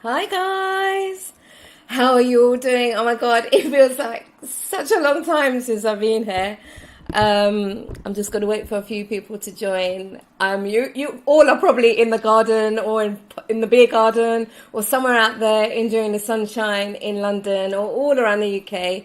Hi guys, how are you all doing? Oh my god, it feels like such a long time since I've been here. I'm just gonna wait for a few people to join. You all are probably in the garden or in the beer garden or somewhere out there enjoying the sunshine in London or all around the UK.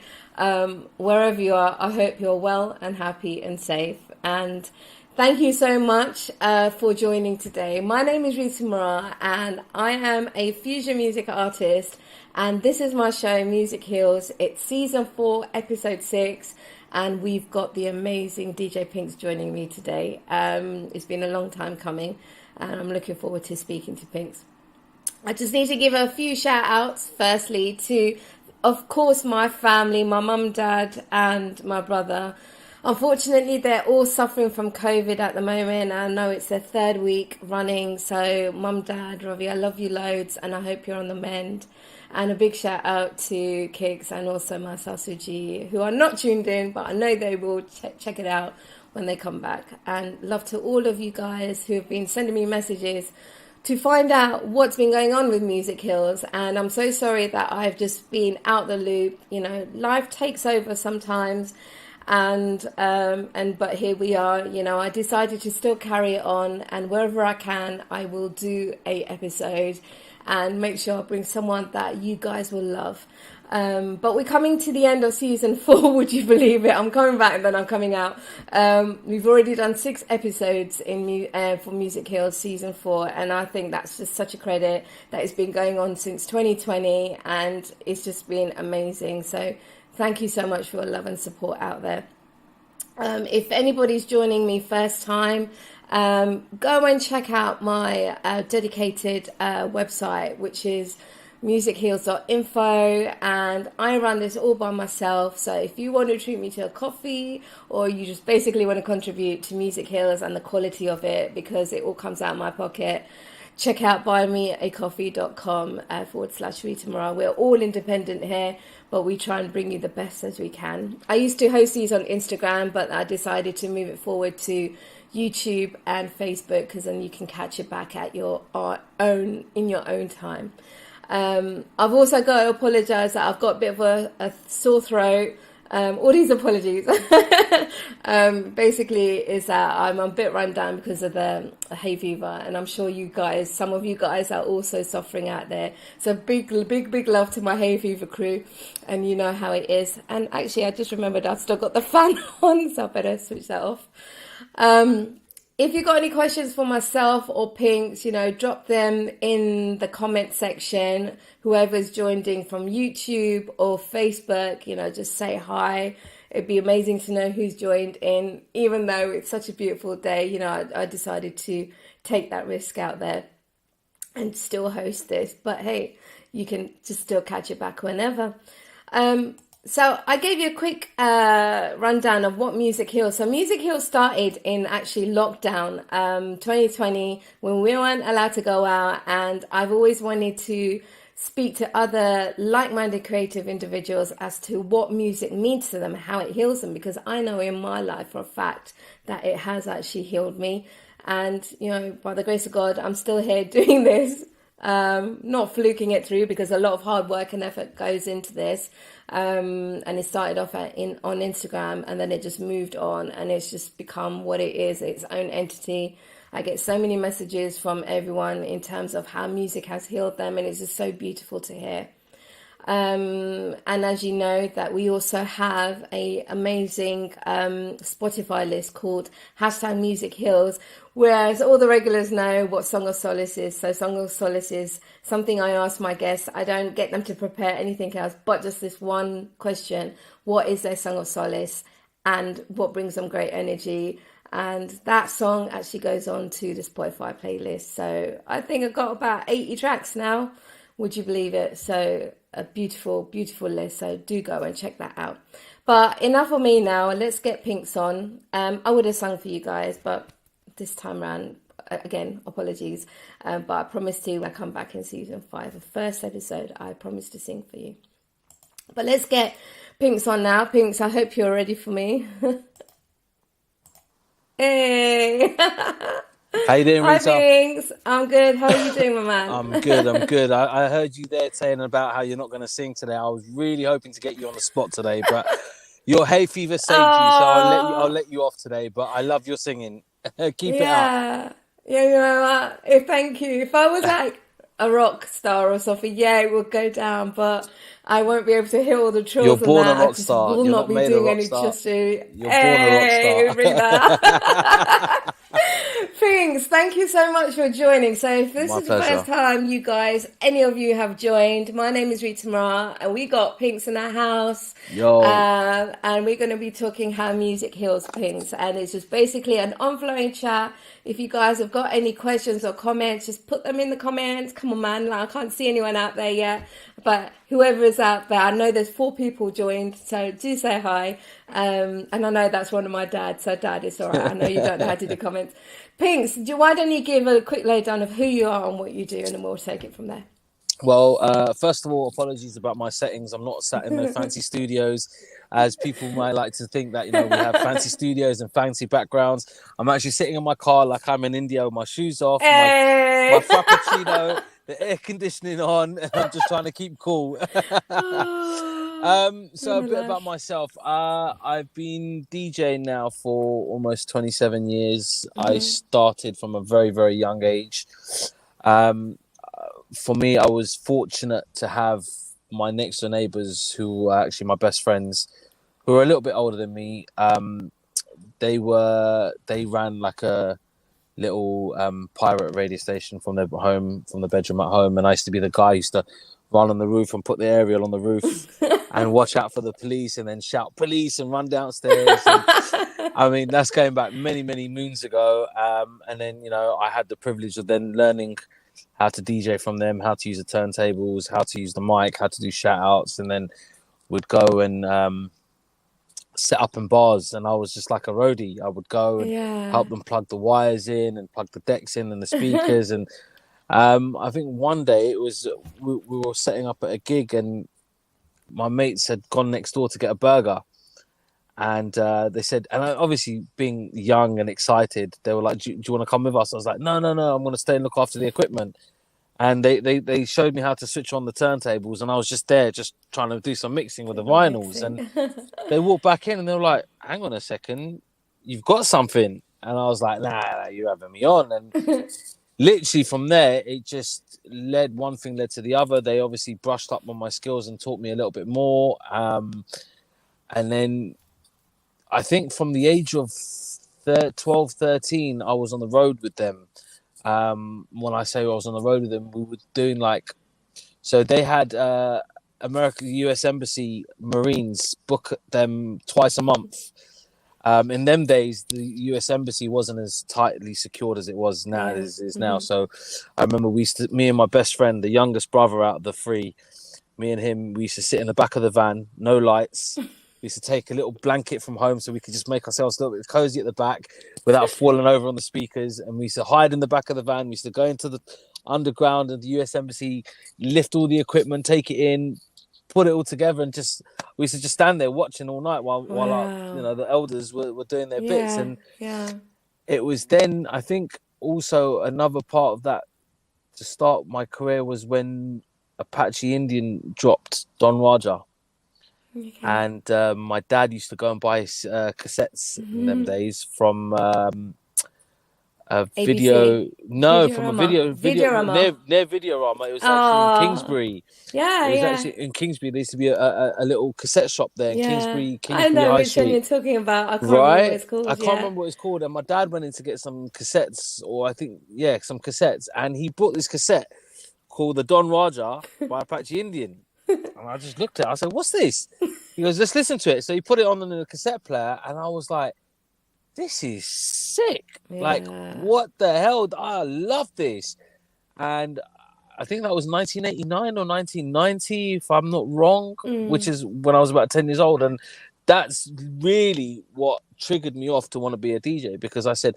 Wherever you are, I hope you're well and happy and safe. And thank you so much for joining today. My name is Rita Morar and I am a fusion music artist, and this is my show, Music Heals. It's season 4, episode 6, and we've got the amazing DJ PInkz joining me today. It's been a long time coming and I'm looking forward to speaking to PInkz. I just need to give a few shout outs firstly to, of course, my family, my mum, dad and my brother. Unfortunately, they're all suffering from COVID at the moment. I know it's their 3rd week running. So, Mum, Dad, Ravi, I love you loads and I hope you're on the mend. And a big shout out to Kix and also my Sasuji, who are not tuned in, but I know they will check it out when they come back. And love to all of you guys who have been sending me messages to find out what's been going on with Music Heals. And I'm so sorry that I've just been out the loop. You know, life takes over sometimes. But here we are. You know, I decided to still carry it on, and wherever I can I will do a episode and make sure I bring someone that you guys will love. But we're coming to the end of season 4, would you believe it? I'm coming back and then I'm coming out. We've already done 6 episodes for Music Heals season 4, and I think that's just such a credit that it's been going on since 2020 and it's just been amazing. So thank you so much for your love and support out there. If anybody's joining me first time, go and check out my dedicated website, which is musicheals.info, and I run this all by myself. So if you want to treat me to a coffee, or you just basically want to contribute to Music Heals and the quality of it, because it all comes out of my pocket, check out buymeacoffee.com /Rita Morar. We're all independent here, but we try and bring you the best as we can. I used to host these on Instagram, but I decided to move it forward to YouTube and Facebook, because then you can catch it back at your own in your own time. I've also got to apologise that I've got a bit of a sore throat. All these apologies basically is that I'm a bit run down because of the hay fever, and I'm sure some of you guys are also suffering out there. So big love to my hay fever crew, and you know how it is. And actually I just remembered I've still got the fan on, so I better switch that off. If you've got any questions for myself or PInkz, you know, drop them in the comment section. Whoever's joined in from YouTube or Facebook, you know, just say hi. It'd be amazing to know who's joined in. Even though it's such a beautiful day, you know, I decided to take that risk out there and still host this. But hey, you can just still catch it back whenever. So I gave you a quick rundown of what Music Heals. So Music Heals started in actually lockdown 2020, when we weren't allowed to go out, and I've always wanted to speak to other like-minded creative individuals as to what music means to them, how it heals them, because I know in my life for a fact that it has actually healed me. And, you know, by the grace of God, I'm still here doing this. Not fluking it through, because a lot of hard work and effort goes into this. And it started off on Instagram, and then it just moved on, and it's just become what it is, its own entity. I get so many messages from everyone in terms of how music has healed them, and it's just so beautiful to hear. And as you know, that we also have a amazing Spotify list called #Music Heals, whereas all the regulars know what Song of Solace is. So Song of Solace is something I ask my guests. I don't get them to prepare anything else but just this one question: what is their Song of Solace and what brings them great energy? And that song actually goes on to the Spotify playlist. So I think I've got about 80 tracks now. Would you believe it? So a beautiful, beautiful list. So do go and check that out. But enough of me now. Let's get PInkz on. I would have sung for you guys, but this time around, again, apologies. But I promised to, when I come back in season 5, the first episode, I promised to sing for you. But let's get PInkz on now. PInkz, I hope you're ready for me. Hey! How you doing, Hi, Rita? Pinkz. I'm good. How are you doing, my man? I'm good. I'm good. I heard you there saying about how you're not going to sing today. I was really hoping to get you on the spot today, but your hay fever saved you, so I'll Oh, let you off today. But I love your singing. Keep it up. yeah. Yeah, you know what? Thank you. If I was like a rock star or something, yeah, it would go down, but I won't be able to hit all the You're trills and born a that. I rock just star. will You're not not be made a doing rock any star. justice. You're born a rock star. Hey, Rita. Pinkz, thank you so much for joining. So, if this My is the first pleasure. time you guys, any of you have joined, my name is Rita Morar, and we got Pinkz in our house. Yo, And we're going to be talking how music heals Pinkz. And it's just basically an on-flowing chat. If you guys have got any questions or comments, just put them in the comments. Come on, man. Like, I can't see anyone out there yet. But whoever is out there, I know there's 4 people joined, so do say hi. And I know that's one of my dads, so dad, it's all right. I know you don't know how to do comments. Pinkz, why don't you give a quick laydown of who you are and what you do, and then we'll take it from there. well, first of all, apologies about my settings. I'm not sat in no fancy studios, as people might like to think that, we have fancy studios and fancy backgrounds. I'm actually sitting in my car like I'm in India with my shoes off, my Hey! frappuccino, the air conditioning on, and I'm just trying to keep cool. Oh, So a my bit about life. myself. I've been DJing now for almost 27 years. I started from a very, very young age. Um, for me, I was fortunate to have my next door neighbors, who are actually my best friends, who are a little bit older than me. They ran like a little pirate radio station from their home, from the bedroom at home, and I used to be the guy who used to run on the roof and put the aerial on the roof and watch out for the police and then shout police and run downstairs. And I mean, that's going back many, many moons ago. And then, I had the privilege of then learning how to DJ from them, how to use the turntables, how to use the mic, how to do shout outs, and then would go and set up in bars. And I was just like a roadie. I would go and Yeah. help them plug the wires in and plug the decks in and the speakers. And I think one day we were setting up at a gig, and my mates had gone next door to get a burger. And they said, and obviously being young and excited, they were like, do you want to come with us? I was like, no, I'm going to stay and look after the equipment. And they showed me how to switch on the turntables, and I was just there, just trying to do some mixing with the Doing vinyls. And mixing. they walked back in, and they were like, hang on a second, you've got something. And I was like, nah, you're having me on. And literally from there, it just one thing led to the other. They obviously brushed up on my skills and taught me a little bit more. And then I think from the age of 12, 13, I was on the road with them. When I say I was on the road with them, we were doing so they had American US Embassy Marines book them twice a month. In them days, the US Embassy wasn't as tightly secured as it was now. Yeah. Is now. So I remember me and my best friend, the youngest brother out of the 3, me and him, we used to sit in the back of the van, no lights. We used to take a little blanket from home so we could just make ourselves a little bit cozy at the back without falling over on the speakers. And we used to hide in the back of the van. We used to go into the underground of the US Embassy, lift all the equipment, take it in, put it all together, and we used to just stand there watching all night while our, Wow. the elders were doing their bits. Yeah. And Yeah. it was then, I think, also another part of that to start my career was when Apache Indian dropped Don Raja. Okay. And my dad used to go and buy cassettes in them days from a ABC. video. No, from a Videorama. video Videorama. near Videorama. It was actually in Oh. Kingsbury. Yeah, It was yeah. actually in Kingsbury. There used to be a little cassette shop there in Yeah. I Kingsbury know High which one you're Street. talking about. I can't remember what Right? it's I called. can't Yeah. remember what it's called. And my dad went in to get some cassettes, or I think, yeah, some cassettes. And he bought this cassette called The Don Raja by Apache Indian. And I just looked at it. I said, what's this? He goes, let's listen to it. So he put it on the cassette player, and I was like, this is sick. Like, Yeah. what the hell? I love this. And I think that was 1989 or 1990, if I'm not wrong, which is when I was about 10 years old. And that's really what triggered me off to want to be a DJ, because I said,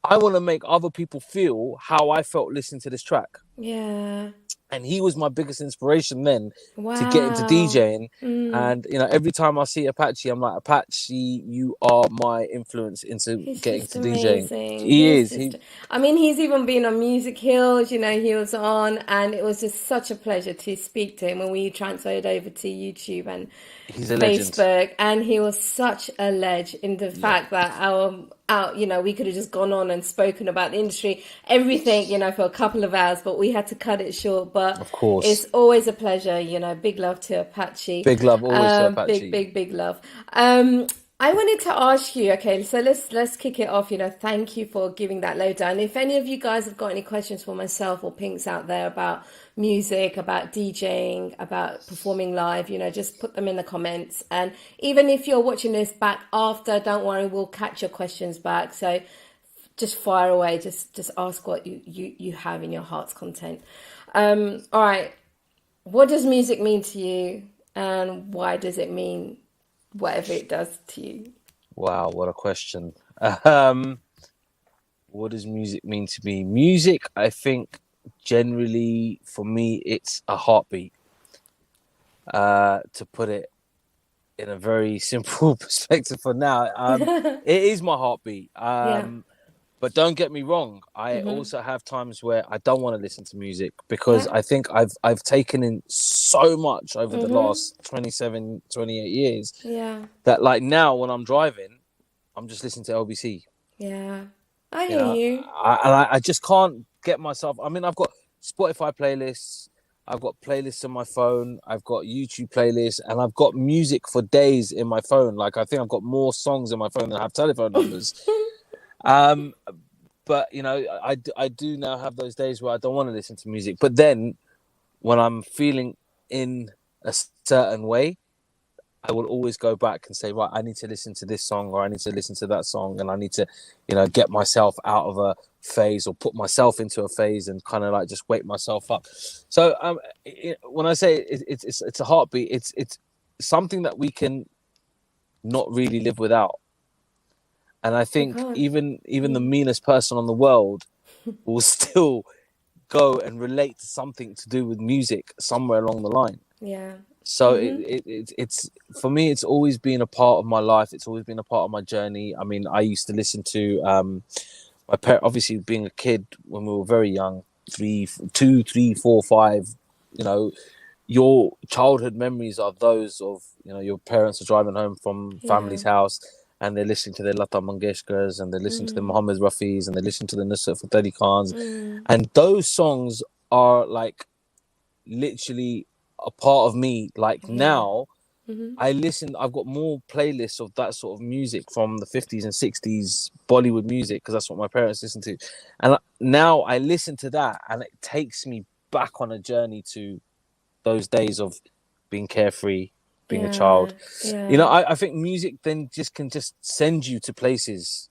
I want to make other people feel how I felt listening to this track. Yeah. And he was my biggest inspiration then to get into Wow. DJing. And every time I see Apache, I'm like, Apache, you are my influence into He's getting just to DJing. amazing. He is. I mean, he's even been on Music Hills, he was on, and it was just such a pleasure to speak to him when we transferred over to YouTube and He's a legend. Facebook. And he was such a legend in the fact that we could have just gone on and spoken about the industry, everything, for a couple of hours, but we had to cut it short. But of course, it's always a pleasure, big love to Apache. Big love always to Apache. Big love. I wanted to ask you, okay, so let's kick it off. Thank you for giving that lowdown. If any of you guys have got any questions for myself or Pinkz out there about music, about DJing, about performing live, just put them in the comments. And even if you're watching this back after, don't worry, we'll catch your questions back. So just fire away, just ask what you have in your heart's content. All right, what does music mean to you, and why does it mean whatever it does to you? Wow, what a question. What does music mean to me? Music, I think, generally, for me, it's a heartbeat. To put it in a very simple perspective for now, it is my heartbeat. But don't get me wrong, I also have times where I don't want to listen to music because I think I've taken in so much over the last 27, 28 years that like now when I'm driving, I'm just listening to LBC. Yeah, I hear you. I just can't get myself. I mean, I've got Spotify playlists, I've got playlists on my phone, I've got YouTube playlists, and I've got music for days in my phone. Like I think I've got more songs in my phone than I have telephone numbers. But I do now have those days where I don't want to listen to music. But then when I'm feeling in a certain way, I will always go back and say, right, I need to listen to this song or I need to listen to that song, and I need to, get myself out of a phase or put myself into a phase and kind of like just wake myself up. So when I say it's a heartbeat, it's something that we can not really live without. And I think even the meanest person on the world will still go and relate to something to do with music somewhere along the line. Yeah. So it's for me, it's always been a part of my life. It's always been a part of my journey. I mean, I used to listen to my parents, obviously being a kid when we were very young, 2, 3, 4, 5, your childhood memories are those of, your parents are driving home from family's house and they're listening to their Lata Mangeshkars and they're listening to the Mohammed Rafis and they're listening to the Nusrat Fateh Khans. And those songs are like literally a part of me. Like now, I've got more playlists of that sort of music from the 50s and 60s Bollywood music because that's what my parents listened to. And now I listen to that and it takes me back on a journey to those days of being carefree, being a child. I think music then can send you to places,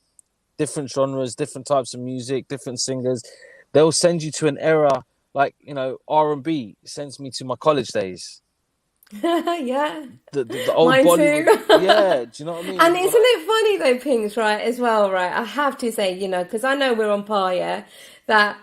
different genres, different types of music, different singers. They'll send you to an era like, R&B sends me to my college days. The old Mine Bollywood. too. Yeah, do you know what I mean? And isn't it funny though, Pinkz, right, as well, right? I have to say, because I know we're on par, that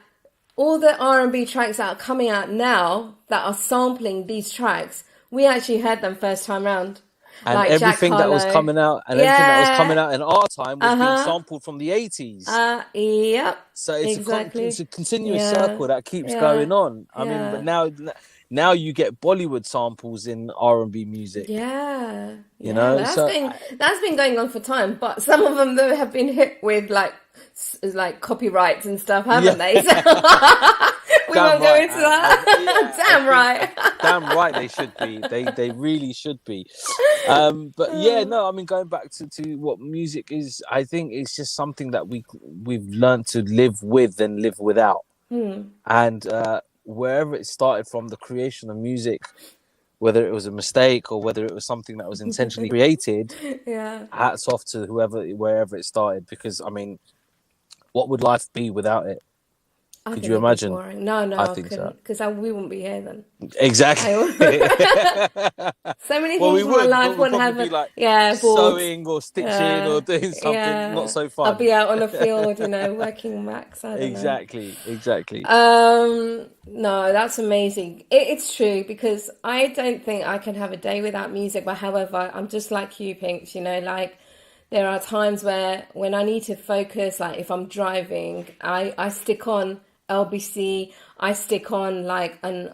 all the R&B tracks that are coming out now that are sampling these tracks, we actually heard them first time round. And like everything that was coming out, everything that was coming out in our time was being sampled from the 80s. Yep. So it's a continuous circle that keeps going on. I mean, but now you get Bollywood samples in R&B music. That's been going on for time, but some of them though have been hit with like copyrights and stuff, haven't they? So we won't go into that. Damn right. Damn right they should be. They really should be. But I mean, going back to what music is, I think it's just something that we've learned to live with and live without. And wherever it started from, the creation of music, whether it was a mistake or whether it was something that was intentionally created, hats off to wherever it started, because I mean, what would life be without it? I Could think you it'd be imagine? boring. No, I I think so. couldn't, because we wouldn't be here then. Exactly. So many Well, we things in my would, but life we'd wouldn't probably have be like bored. sewing or stitching or Yeah, doing something not yeah. so I'll fun. be out on the field, working max. I don't know. Exactly. No, that's amazing. It's true, because I don't think I can have a day without music. But however, I'm just like you, Pinkz, like there are times where when I need to focus, like if I'm driving, I stick on LBC, I stick on like an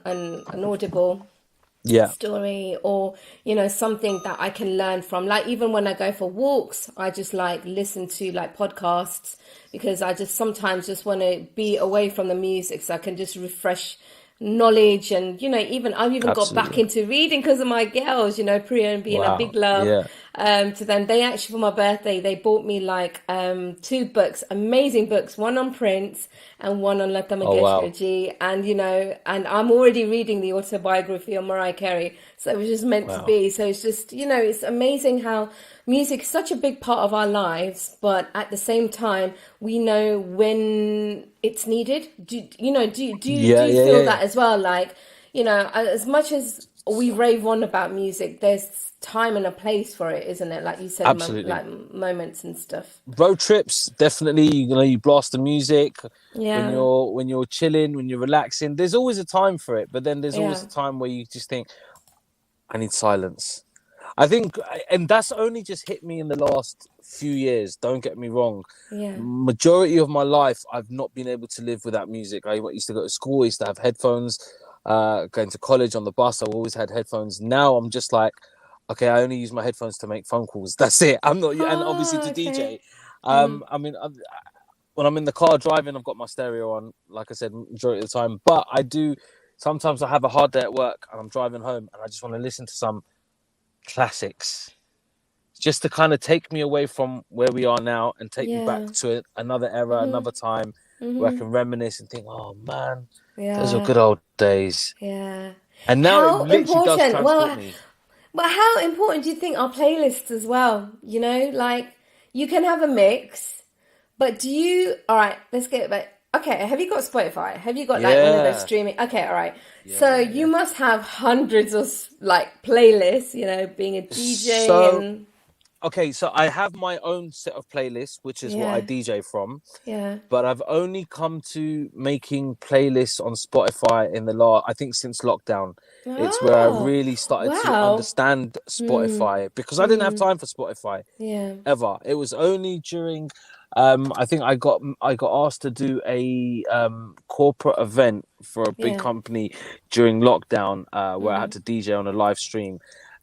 audible Yeah, story, or something that I can learn from. Like even when I go for walks, I just like listen to like podcasts, because I just sometimes just want to be away from the music so I can just refresh knowledge. And even I've even got back absolutely. into reading because of my girls, Priya and being a big Wow. love Yeah. to them. They actually, for my birthday, they bought me like two books, amazing books, one on Prince and one on Lata Oh Mangeshkar wow. ji. And and I'm already reading the autobiography of Mariah Carey, so it was just meant to Wow. be. So it's just it's amazing how music is such a big part of our lives, but at the same time we know when it's needed. Do you feel Yeah. that as well? Like, as much as we rave on about music, there's time and a place for it, isn't it? Like you said, Absolutely. like moments and stuff. Road trips, definitely. You blast the music Yeah, when you're chilling, when you're relaxing. There's always a time for it, but then there's always yeah, a time where you just think, I need silence. I think, and that's only just hit me in the last few years. Don't get me wrong. yeah. Majority of my life, I've not been able to live without music. I used to go to school, I used to have headphones. Going to college on the bus, I always had headphones. Now I'm just like, okay, I only use my headphones to make phone calls. That's it. I'm not, and obviously Oh, to okay. DJ. I mean, when I'm in the car driving, I've got my stereo on, like I said, majority of the time. But I do, sometimes I have a hard day at work and I'm driving home and I just want to listen to some classics just to kind of take me away from where we are now and take me back Yeah. to another era, Mhm. another time where I Mhm. can reminisce and think, oh man, those are Yeah. good old days. Yeah. And now it How literally does important? transport me. Well, how important do you think are playlists as well? Like you can have a mix, but do you? All right, let's get it back. Okay, have you got Spotify? Have you got like one of those Yeah, streaming? Okay, all right. yeah, So yeah, you yeah. must have hundreds of like playlists. Being a DJ So, and okay, so I have my own set of playlists, which is what I yeah, DJ from. yeah. But I've only come to making playlists on Spotify in the last, I think since lockdown. It's where I Oh, really started to wow. understand Hmm. Spotify because I didn't have Hmm. time for Spotify Yeah. ever. It was only during I think I got asked to do a corporate event for a big Yeah. company during lockdown where I Hmm. had to DJ on a live stream,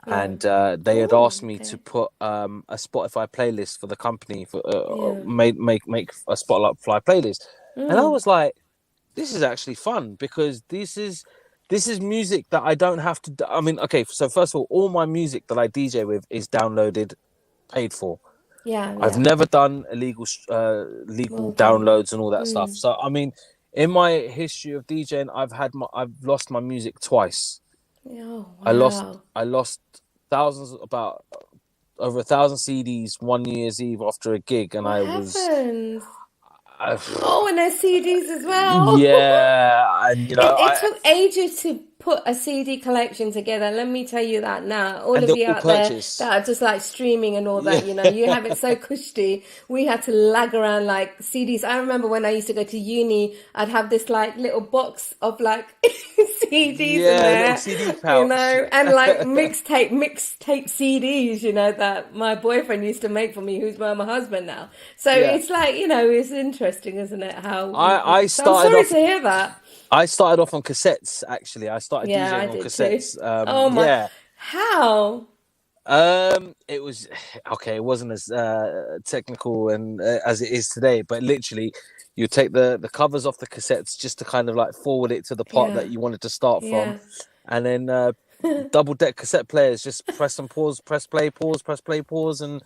Yeah. and they had Oh, asked me to okay. put a Spotify playlist for the company for Yeah. make a Spotify playlist, and I Mm. was like, this is actually fun because this is music that I don't have to. I mean, okay, so first of all my music that I DJ with is downloaded, paid for. Yeah. I've Yeah. never done illegal Well legal done. downloads and all that stuff. Mm. So I mean, in my history of DJing, I've lost my music twice. Oh, I lost wow. I lost thousands, about over 1,000 CDs one New Year's Eve after a gig, and What I was, happened? I, Oh, and there's CDs as well. yeah, and It took ages to put a CD collection together. Let me tell you that now. All and of they're you all out there purchased. that are just like streaming and all Yeah, that, you have it so cushy. We had to lag around like CDs. I remember when I used to go to uni, I'd have this like little box of like CDs in yeah, little there, CD pouch. and like mixtape CDs, that my boyfriend used to make for me, who's my husband now. So Yeah, it's like, it's interesting, isn't it? How I so I'm started sorry off. to hear that. I started off on cassettes. Actually, I started Yeah, I DJing on did too. cassettes. Oh my, Yeah. how? It was okay. It wasn't as technical and as it is today, but literally, you take the covers off the cassettes just to kind of like forward it to the part Yeah, that you wanted to start from, yeah. and then double deck cassette players, just press and pause, press play, pause, and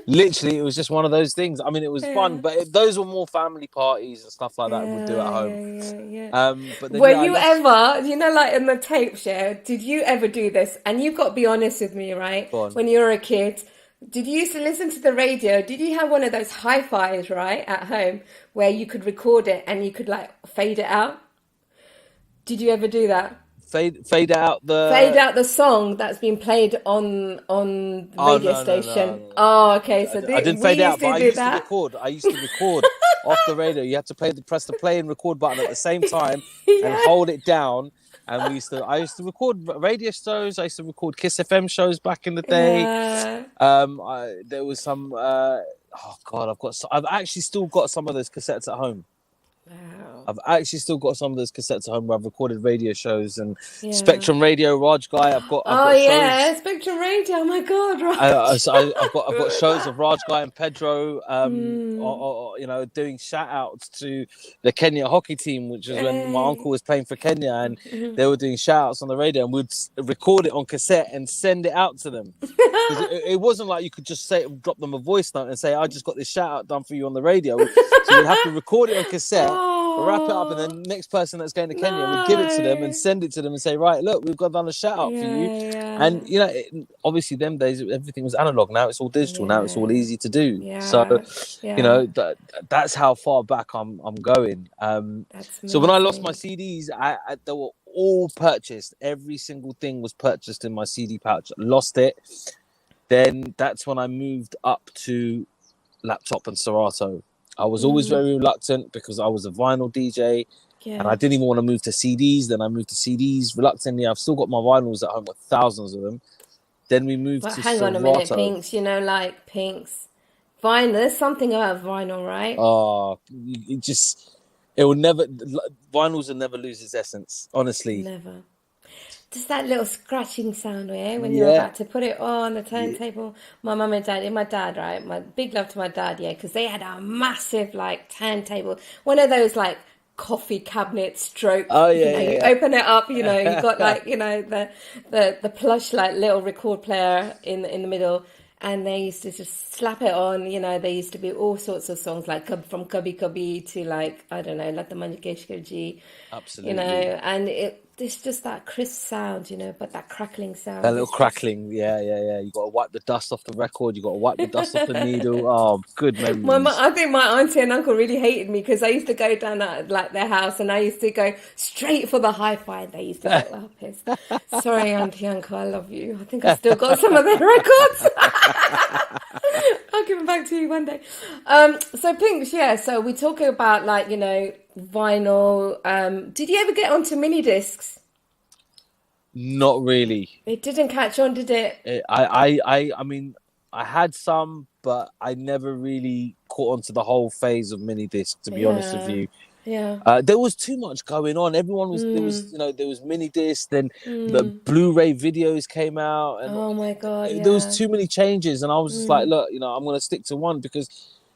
literally it was just one of those things. I mean, it was fun, Yeah, but those were more family parties and stuff like that we'd do at yeah, home. yeah, yeah, yeah. But then Were yeah, I you lost. ever, like in the tape share, did you ever do this? And you've got to be honest with me, right? Go on. When you were a kid, Did you used to listen to the radio? Did you have one of those hi-fis, right, at home where you could record it and you could like fade it out? Did you ever do that? Fade out Fade the. out the song that's been played on the Oh radio no no no station. no! Oh, okay. So I didn't we fade used out, but to I do used to that. record. I used to record off the radio. You had to press the play and record button at the same time, and Yeah. hold it down. And I used to record radio shows. I used to record Kiss FM shows back in the day. Yeah. There was some. Oh God, I've actually still got some of those cassettes at home. Wow. I've actually still got some of those cassettes at home where I've recorded radio shows and Yeah. Spectrum Radio, Raj Guy. I've Oh got yeah, shows. Spectrum Radio. Oh my God, right. I've got shows of Raj Guy and Pedro, you know, doing shout outs to the Kenya hockey team, which was when my uncle was playing for Kenya, and they were doing shout outs on the radio, and we'd record it on cassette and send it out to them. It wasn't like you could just drop them a voice note and say, "I just got this shout out done for you on the radio." So you'd have to record it on cassette. Wrap it up, and then the next person that's going to Kenya would give it to them and send it to them and say, right, look, we've got done a shout out for you. Yeah. And you know, obviously them days everything was analog. Now it's all digital. Now it's all easy to do. Yeah. So Yeah. you know, that's how far back I'm going. So when I lost my CDs, they were all purchased. Every single thing was purchased in my CD pouch. Lost it. Then that's when I moved up to laptop and Serato. I was always very reluctant because I was a vinyl DJ, and I didn't even want to move to CDs. Then I moved to CDs reluctantly. I've still got my vinyls at home with thousands of them. Then we moved to hang Serato. on a minute, Pinkz. You know, like Pinkz, vinyl. There's something about vinyl, right? Oh, it will never. Vinyls will never lose its essence. Honestly, Never. Just that little scratching sound, when you're about to put it on the turntable. My mum and dad, right? My big love to my dad, because they had a massive like turntable, one of those like coffee cabinet stroke. Oh you open it up, you got like the plush like little record player in the middle. And they used to just slap it on, there used to be all sorts of songs like from Kabhi Kabhi to like, I don't know, Lata Mangeshkar ji. Absolutely. And it's just that crisp sound, but that crackling sound. That little crackling, yeah. You got to wipe the dust off the record. You got to wipe the dust off the needle. Oh, good memories. I think my auntie and uncle really hated me because I used to go down at like their house and I used to go straight for the hi-fi. They used to get well pissed. Sorry, auntie, uncle, I love you. I think I still got some of their records. I'll give them back to you one day. So Pinkz, so we're talking about like, vinyl. Did you ever get onto mini discs? Not really. It didn't catch on, did it? I mean, I had some, but I never really caught onto the whole phase of mini disc, to be honest with you. Yeah. There was too much going on. Everyone was there was mini disc, then the Blu-ray videos came out, and oh my God, there was too many changes, and I was just like, look, I'm going to stick to one because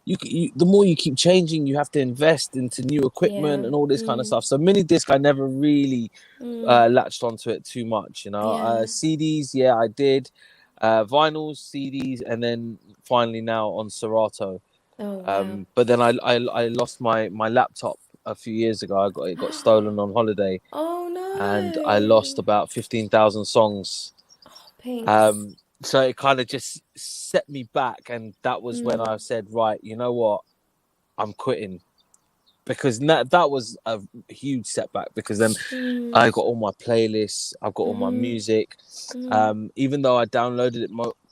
you the more you keep changing, you have to invest into new equipment and all this kind of stuff. So mini disc, I never really latched onto it too much. CDs, I did. Vinyls, CDs, and then finally now on Serato. Oh, wow. But then I lost my laptop a few years ago. It got stolen on holiday. Oh no! And I lost about 15,000 songs. Oh, Pinkz. So it kind of just set me back, and that was when I said, right, you know what, I'm quitting, because that was a huge setback. Because then I got all my playlists, I've got all my music. Even though I downloaded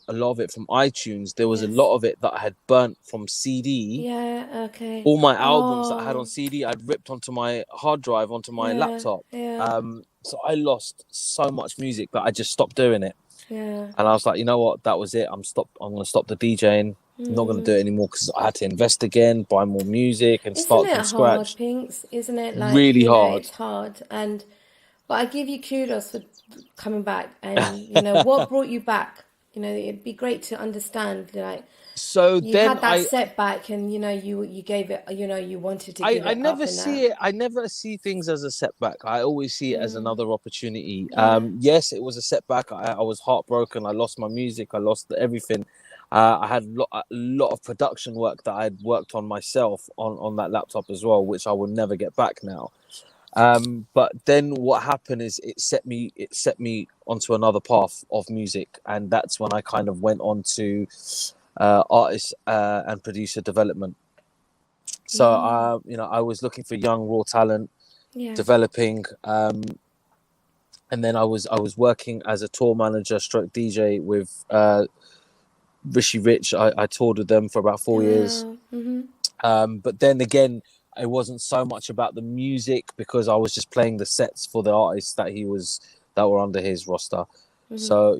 a lot of it from iTunes, there was a lot of it that I had burnt from CD. Yeah, okay. All my albums that I had on CD, I'd ripped onto my hard drive, onto my laptop. Yeah. So I lost so much music that I just stopped doing it. Yeah. And I was like, you know what, that was it. I'm going to stop the DJing. I'm not going to do it anymore because I had to invest again, buy more music, and start from scratch. Pinkz? Isn't it like really hard? It's hard, but I give you kudos for coming back. And what brought you back? It'd be great to understand. Like, so you then had that setback, and you gave it. You wanted to. Give I never see it. I never see things as a setback. I always see it as another opportunity. Yes, it was a setback. I was heartbroken. I lost my music. I lost everything. I had a lot of production work that I'd worked on myself on that laptop as well, which I will never get back now. But then what happened is it set me onto another path of music, and that's when I kind of went on to artist and producer development. So I was looking for young raw talent, developing, and then I was working as a tour manager stroke DJ with Rishi Rich. I toured with them for about 4 years. But then again, it wasn't so much about the music because I was just playing the sets for the artists that were under his roster. So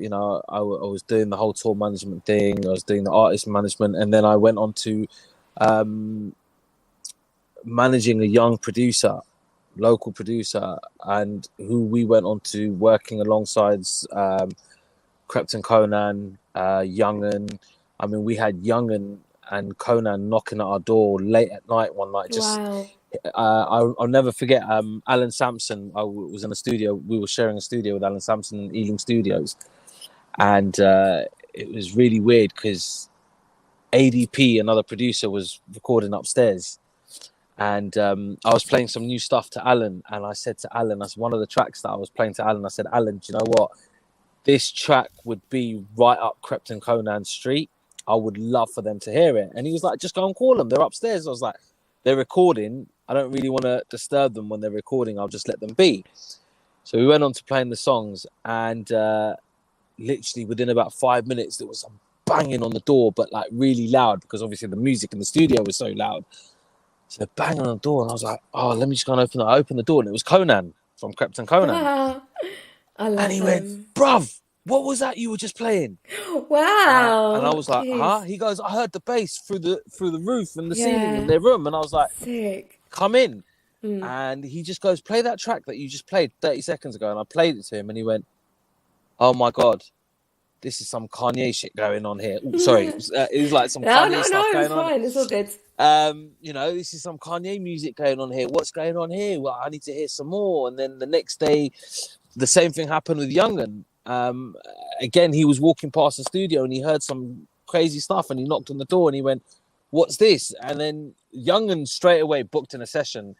I was doing the whole tour management thing. I was doing the artist management, and then I went on to managing a young producer, local producer, and who we went on to working alongside Krypton Conan, Young'un. I mean, we had Young'un and Conan knocking at our door late at night one night. I'll never forget. Alan Sampson. I was in a studio. We were sharing a studio with Alan Sampson in Ealing Studios, and it was really weird because ADP, another producer, was recording upstairs, and I was playing some new stuff to Alan, and I said to Alan, that's one of the tracks that I was playing to Alan. I said, Alan, do you know what? This track would be right up Krypton Conan's street. I would love for them to hear it. And he was like, just go and call them. They're upstairs. I was like, they're recording. I don't really want to disturb them when they're recording. I'll just let them be. So we went on to playing the songs, and literally within about 5 minutes, there was some banging on the door, but like really loud because obviously the music in the studio was so loud. So they're banging on the door, and I was like, oh, let me just go and open the door. And it was Conan from Krypton Conan. I love and he went, bruv, what was that you were just playing? Wow. And I was like, huh? He goes, I heard the bass through the roof and the ceiling in their room. And I was like, sick. Come in. And he just goes, play that track that you just played 30 seconds ago. And I played it to him, and he went, oh my God, this is some Kanye shit going on here. Ooh, sorry. It was like some Kanye stuff going on. No, it's fine. It's all good. This is some Kanye music going on here. What's going on here? Well, I need to hear some more. And then the next day, the same thing happened with Young'un. Again, he was walking past the studio and he heard some crazy stuff, and he knocked on the door and he went, what's this? And then Young'un straight away booked in a session.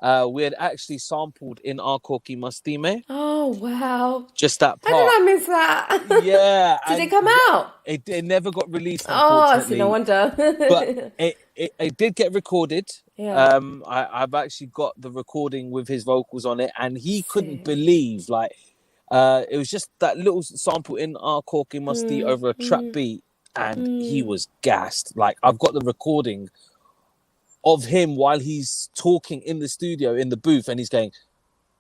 We had actually sampled in Arko Ki Masti Mein. Oh, wow. Just that part. How did I miss that? Yeah. Did it come out? It never got released, unfortunately. Oh, no wonder. But it did get recorded. Yeah. I've actually got the recording with his vocals on it, and he couldn't believe, like, it was just that little sample in Arko Ki Masti over a trap beat, and he was gassed. Like, I've got the recording of him while he's talking in the studio, in the booth, and he's going,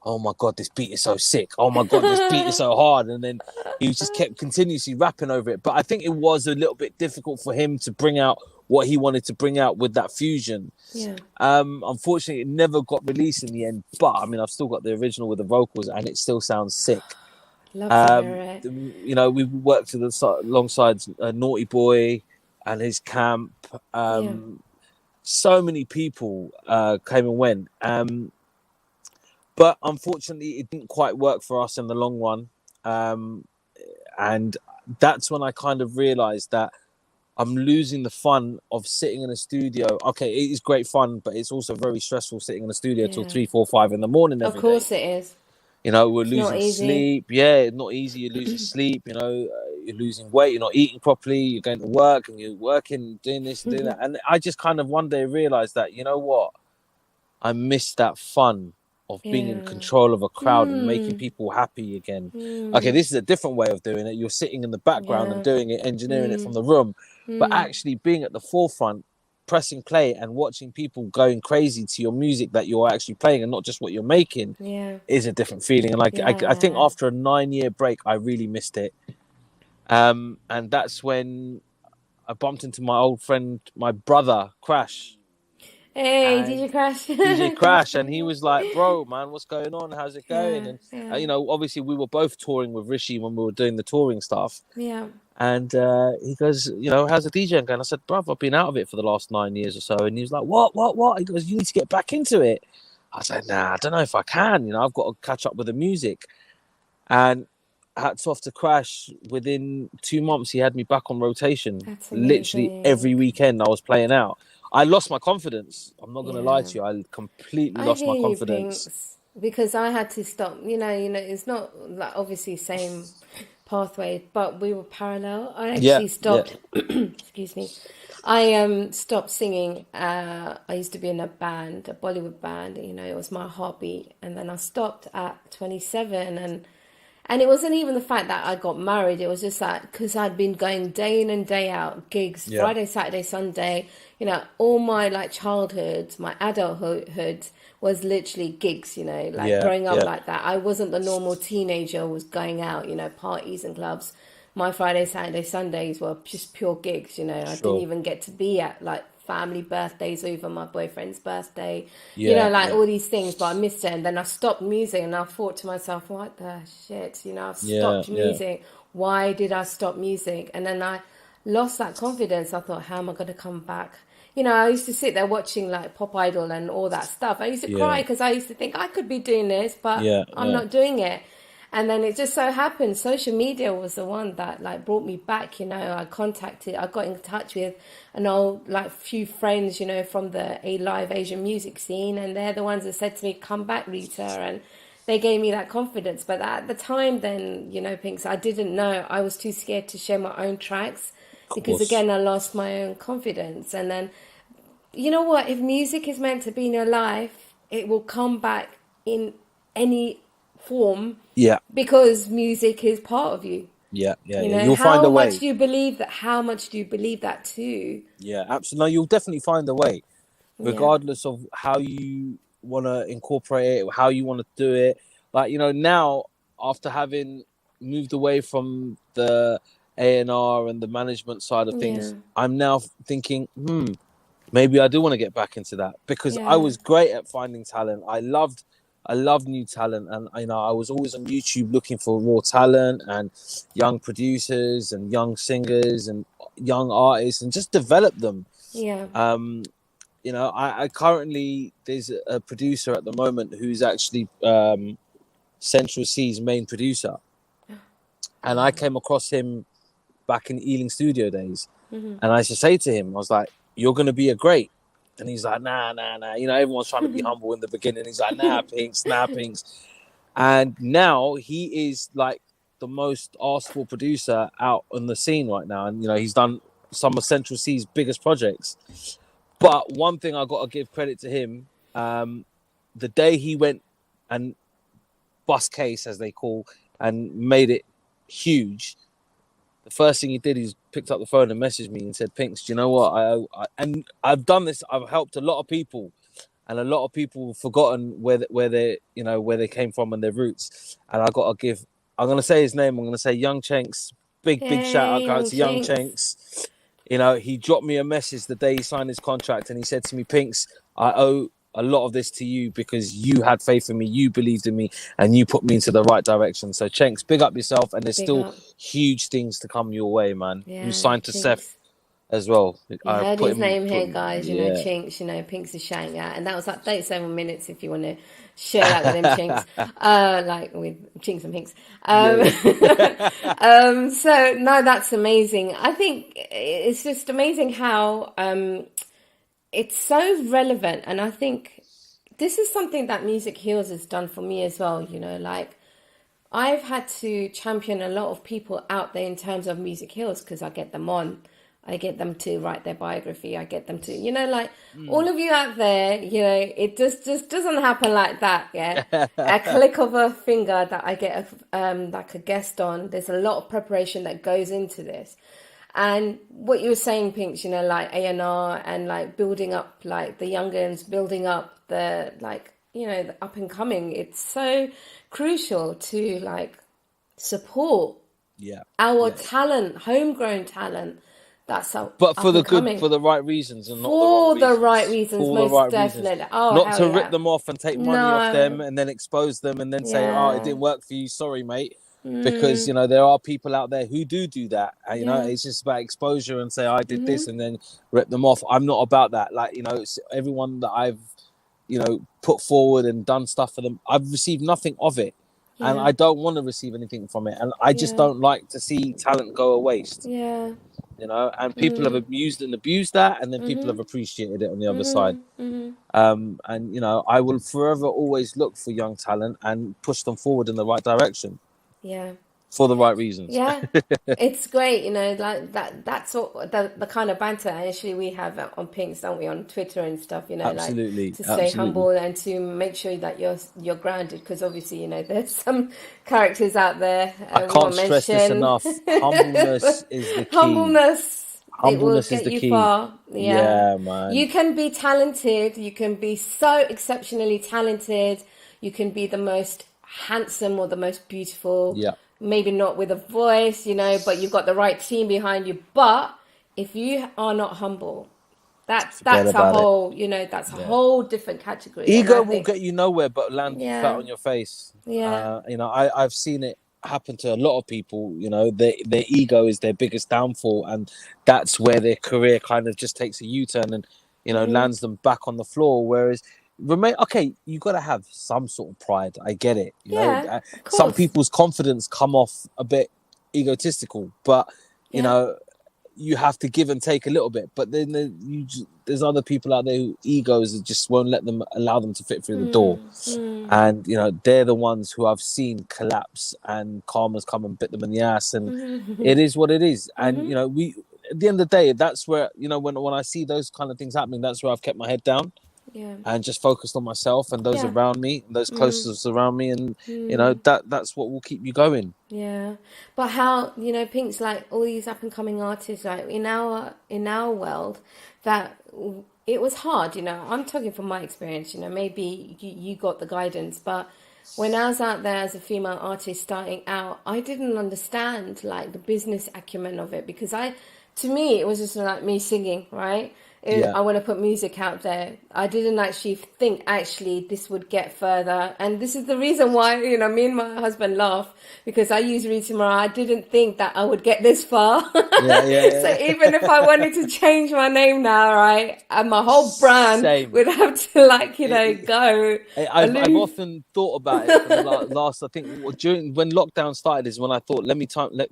oh my God, this beat is so sick. Oh my God, this beat is so hard. And then he just kept continuously rapping over it. But I think it was a little bit difficult for him to bring out what he wanted to bring out with that fusion. Yeah. Unfortunately, it never got released in the end. But I mean, I've still got the original with the vocals, and it still sounds sick. Love to hear it. You know, we worked alongside Naughty Boy and his camp. So many people came and went. But unfortunately, it didn't quite work for us in the long run. And that's when I kind of realized that I'm losing the fun of sitting in a studio. Okay, it is great fun, but it's also very stressful sitting in a studio till 3, 4, 5 in the morning every day. Of course it is. You know, we're losing sleep. Yeah, not easy. You're losing sleep. You know, you're losing weight. You're not eating properly. You're going to work and you're working, doing this and doing that. And I just kind of one day realized that, you know what? I missed that fun of being in control of a crowd and making people happy again. Okay, this is a different way of doing it. You're sitting in the background and doing it, engineering it from the room. But actually being at the forefront, pressing play and watching people going crazy to your music that you're actually playing and not just what you're making is a different feeling. And I think after a 9-year break, I really missed it. And that's when I bumped into my old friend, my brother, Crash. Hey, DJ Crash. DJ Crash. And he was like, bro, man, what's going on? How's it going? And, you know, obviously we were both touring with Rishi when we were doing the touring stuff. Yeah. And he goes, you know, how's the DJing going? I said, bruv, I've been out of it for the last 9 years or so. And he was like, what? He goes, you need to get back into it. I said, nah, I don't know if I can. You know, I've got to catch up with the music. And hats off to Crash. Within 2 months, he had me back on rotation. Literally every weekend I was playing out. I lost my confidence. I'm not going to lie to you. I completely lost my confidence. because I had to stop. It's not like obviously same pathway, but we were parallel. I Yeah, actually yeah, stopped. Excuse me. I stopped singing. I used to be in a band, a Bollywood band. It was my hobby, and then I stopped at 27, and it wasn't even the fact that I got married. It was just that because I'd been going day in and day out, gigs, yeah, Friday, Saturday, Sunday. All my like childhood, my adulthood was literally gigs, like yeah, growing up yeah. like that. I wasn't the normal teenager who was going out, parties and clubs. My Friday, Saturday, Sundays were just pure gigs, I didn't Sure. even get to be at like family birthdays over my boyfriend's birthday, Yeah, like yeah, all these things, but I missed it. And then I stopped music and I thought to myself, what the shit, I've yeah, stopped yeah. music. Why did I stop music? And then I lost that confidence. I thought, how am I going to come back? I used to sit there watching like Pop Idol and all that stuff. I used to Yeah, cry because I used to think I could be doing this, but yeah, I'm yeah. not doing it. And then it just so happened, social media was the one that like brought me back. I got in touch with an old like few friends, from the live Asian music scene, and they're the ones that said to me, "Come back, Rita," and they gave me that confidence. But at the time, then Pinkz, I didn't know. I was too scared to share my own tracks Of because course. again, I lost my own confidence. And then you know what? If music is meant to be in your life, it will come back in any form Yeah, because music is part of you. yeah, yeah, yeah. You'll find How a much way. do you believe that? How much do you believe that too? Yeah, absolutely. No, you'll definitely find a way, Yeah, regardless of how you want to incorporate it, how you want to do it. Like, now after having moved away from the A&R and the management side of yeah, things, I'm now thinking, maybe I do want to get back into that because I yeah, was great at finding talent. I loved new talent, and I was always on YouTube looking for raw talent and young producers and young singers and young artists, and just develop them. yeah. Um, I currently, there's a producer at the moment who's actually Central C's main producer, and I Wow. came across him back in Ealing Studio days, Hmm. and I used to say to him, I was like, "You're gonna be a great," and he's like, "Nah, nah, nah." Everyone's trying to be humble in the beginning. He's like, "Nah, Pinkz, nah, Pinkz," and now he is like the most asked for producer out on the scene right now, and he's done some of Central C's biggest projects. But one thing I got to give credit to him, the day he went and bust case, as they call, and made it huge, the first thing he did is picked up the phone and messaged me and said, "Pinkz, do you know what? And I've done this. I've helped a lot of people, and a lot of people have forgotten where they came from and their roots. And I got to give. I'm gonna say his name. I'm gonna say Young Chenks. Big shout out Hey, go young to Young chinks. Chenks. He dropped me a message the day he signed his contract, and he said to me, "Pinkz, I owe a lot of this to you because you had faith in me, you believed in me, and you put me into the right direction." So Chenks, big up yourself, and there's Big still up. huge things to come your way, man. You Yeah, signed to chinks. Seth as well. You I heard put his him, name here, guys. yeah. Chinks. Pinkz is shouting out, and that was like 37 minutes. If you want to share that with them, Chinks, like with Chinks and Pinks. Yeah, yeah. So no, that's amazing. I think it's just amazing how it's so relevant, and I think this is something that Music Heals has done for me as well. Like I've had to champion a lot of people out there in terms of Music Heals because I get them on. I get them to write their biography. I get them to, like all of you out there, it just doesn't happen like that. Yeah. A click of a finger that I get like a guest on. There's a lot of preparation that goes into this. And what you were saying, Pinkz, like A&R and like building up like the youngins, building up the like, the up and coming. It's so crucial to like support Yeah, our yeah. talent, homegrown talent that's up But for the and good, coming. for the right reasons, and not the wrong For the right reasons. reasons, For the most right reasons, definitely. Oh, not hell to rip yeah. them off and take money off them, No. and then expose them, and then say, "Oh, it Yeah. didn't work for you. Sorry, mate." Because there are people out there who do that. And, Yeah. it's just about exposure and say, "I did this," and then rip them off. I'm not about that. Like it's everyone that I've put forward and done stuff for them. I've received nothing of it. And Yeah. I don't want to receive anything from it. And I just Yeah. don't like to see talent go a waste. Yeah. you know, and people have abused and abused that, and then people have appreciated it on the other side. And you know, I will forever always look for young talent and push them forward in the right direction. Yeah. For the right reasons. Yeah, it's great, you know, like that's what the kind of banter actually we have on Pinkz, don't we, on Twitter and stuff, you know, Absolutely, like to stay humble and to make sure that you're grounded, because obviously, you know, there's some characters out there. I can't stress this enough. Humbleness is the key. Humbleness, it will Humbleness is get the you key. far. Yeah, man. You can be talented. You can be so exceptionally talented. You can be the most handsome or the most beautiful. Yeah. Maybe not with a voice, you know, but you've got the right team behind you. But if you are not humble, that's a whole, you know, that's a whole different category. Ego will get you nowhere, but land flat on your face. Yeah. You know, I've seen it happen to a lot of people. You know, their ego is their biggest downfall, and that's where their career kind of just takes a U-turn and, you know, lands them back on the floor. Whereas you got to have some sort of pride. I get it. You know, some people's confidence come off a bit egotistical, but you know, you have to give and take a little bit. But then there's other people out there who egos just won't allow them to fit through the door. And you know, they're the ones who I've seen collapse, and karma's come and bit them in the ass. And it is what it is. And you know, at the end of the day, that's where, you know, when I see those kind of things happening, that's where I've kept my head down. And just focused on myself and those around me, those closest around me, and you know, that's what will keep you going. Yeah, but how, you know, Pinkz, like all these up and coming artists, like in our world, that it was hard. You know, I'm talking from my experience. You know, maybe you got the guidance, but when I was out there as a female artist starting out, I didn't understand like the business acumen of it, because to me, it was just like me singing, right? I want to put music out there. I didn't actually think this would get further. And this is the reason why, you know, me and my husband laugh, because I use Rita Morar. I didn't think that I would get this far. So even if I wanted to change my name now, right, and my whole brand would have to, like, you know, go. I've often thought about it for the last, I think, during when lockdown started is when I thought,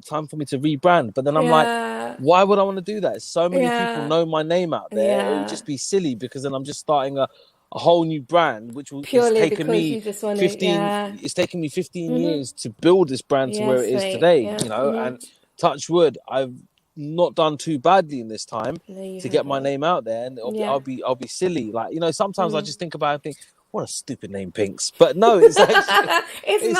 time for me to rebrand. But then I'm like, why would I want to do that? So many people know my name out there. It would just be silly, because then I'm just starting a whole new brand, which will take me 15. It's taken me 15 years to build this brand to where it is today. You know, and touch wood, I've not done too badly in this time to get my name out there, and I'll be silly. Like, you know, sometimes I just think about it and think, what a stupid name, Pinkz. But no, it's actually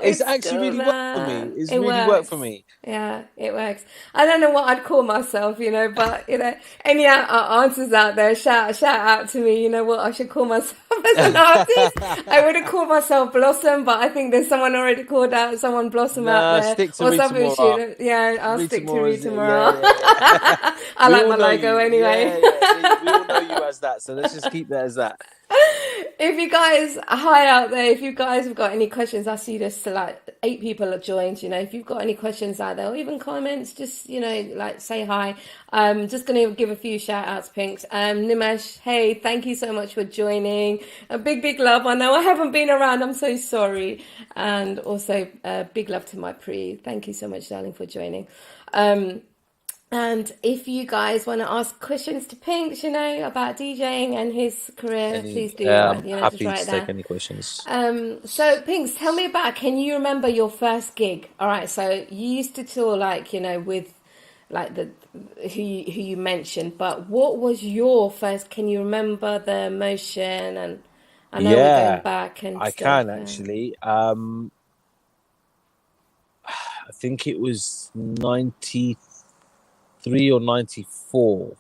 it's actually really worked for me. It's really worked for me. Yeah, it works. I don't know what I'd call myself, you know, but you know, any answers out there, shout out to me. You know what I should call myself as an artist? I would have called myself Blossom, but I think there's someone already called out someone Blossom out there. Stick to Rita Morar. I'll stick to Rita Morar. I like my logo anyway. We all know you as that, so let's just keep that as that. If you guys are high out there, if you guys have got any questions, I see this to like 8 people have joined, you know, if you've got any questions out there or even comments, just, you know, like say hi. Just going to give a few shout outs, Pinkz. Nimesh, hey, thank you so much for joining. A big love. I know I haven't been around. I'm so sorry. And also big love to my Pri. Thank you so much, darling, for joining. And if you guys want to ask questions to Pinkz, you know, about DJing and his career, please do. I'm happy to take any questions. So Pinkz, tell me about, can you remember your first gig? All right, so you used to tour, like, you know, with like who you mentioned, but what was your first? Can you remember the emotion? And I know we're going back and I can actually. I think it was 93 or 94,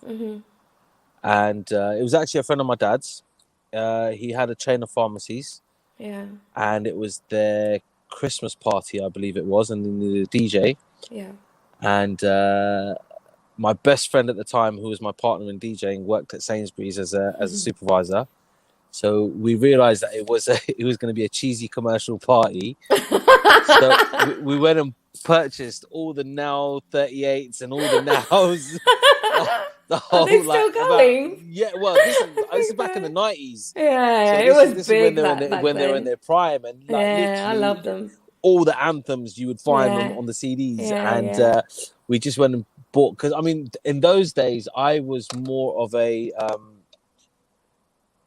and it was actually a friend of my dad's. He had a chain of pharmacies, and it was their Christmas party, I believe it was, and they needed a DJ. And my best friend at the time, who was my partner in DJing, worked at Sainsbury's as a supervisor. So we realized that it was going to be a cheesy commercial party. So we went and purchased all the Now 38s and all the Nows. The whole, are they still going? This is back in the 90s. Yeah, it was big when they were in their prime, and I love them. All the anthems you would find on the CDs, we just went and bought, because I mean, in those days, I was more of a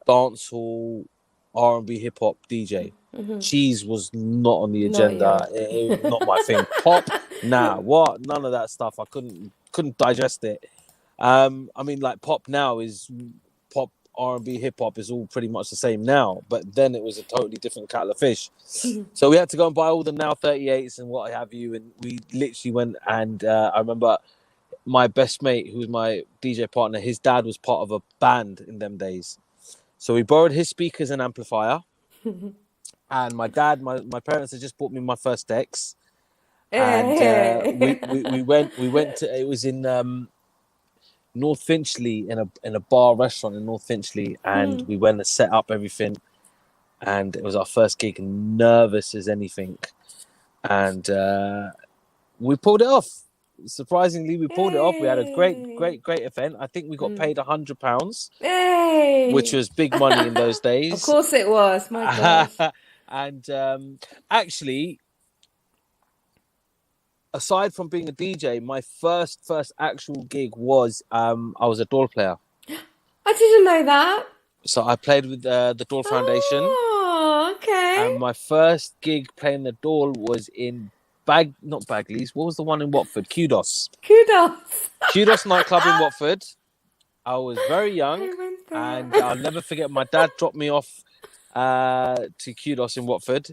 dancehall, R&B, hip hop DJ. Cheese was not on the agenda. Not my thing. Pop, what? None of that stuff. I couldn't digest it. I mean, like pop now is pop, R&B, hip hop is all pretty much the same now. But then it was a totally different kettle of fish. So we had to go and buy all the Now 38s and what have you. And we literally went and I remember my best mate, who was my DJ partner, his dad was part of a band in them days. So we borrowed his speakers and amplifier. And my parents had just bought me my first decks. And we went to, it was in North Finchley, in a bar restaurant in North Finchley, and we went and set up everything, and it was our first gig, nervous as anything, and we pulled it off. Surprisingly, we pulled it off. We had a great event. I think we got paid £100, which was big money in those days. Of course it was, my gosh. And actually, aside from being a DJ, my first actual gig was I was a doll player. I didn't know that. So I played with the Doll Foundation. Oh, okay. And my first gig playing the doll was in not Bagley's. What was the one in Watford? Kudos nightclub in Watford. I was very young, and I'll never forget. My dad dropped me off to Kudos in Watford,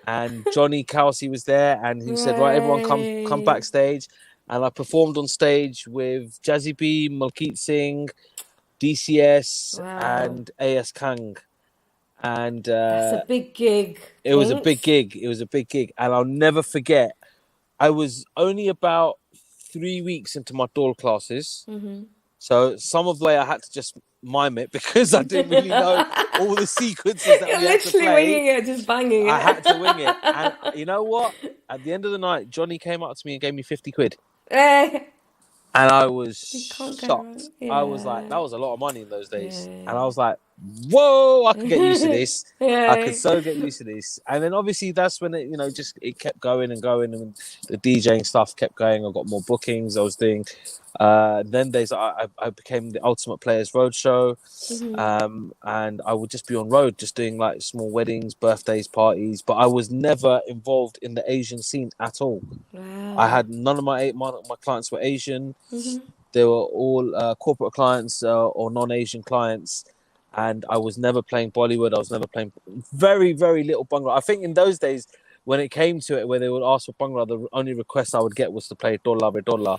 and Johnny Kelsey was there, and he said, "Right, everyone, come backstage." And I performed on stage with Jazzy B, Malkeet Singh, DCS, and AS Kang. And that's a big gig. It was a big gig, and I'll never forget. I was only about 3 weeks into my doll classes, so some of the way I had to just mime it because I didn't really know all the sequences that we had to play. You're literally winging it, just banging it. I had to wing it, and you know what? At the end of the night, Johnny came up to me and gave me 50 quid. And I was shocked. Yeah. I was like, that was a lot of money in those days. Yeah. And I was like, whoa, I could get used to this. I could so get used to this. And then obviously that's when it kept going and going, and the DJing stuff kept going. I got more bookings. I was doing then days I became the Ultimate Players Roadshow. And I would just be on road, just doing like small weddings, birthdays, parties. But I was never involved in the Asian scene at all. Wow. I had none of my clients were Asian. They were all corporate clients or non-Asian clients. And I was never playing Bollywood. I was never playing very, very little Bhangra. I think in those days, when it came to it, where they would ask for Bhangra, the only request I would get was to play Dolla Ve Dolla.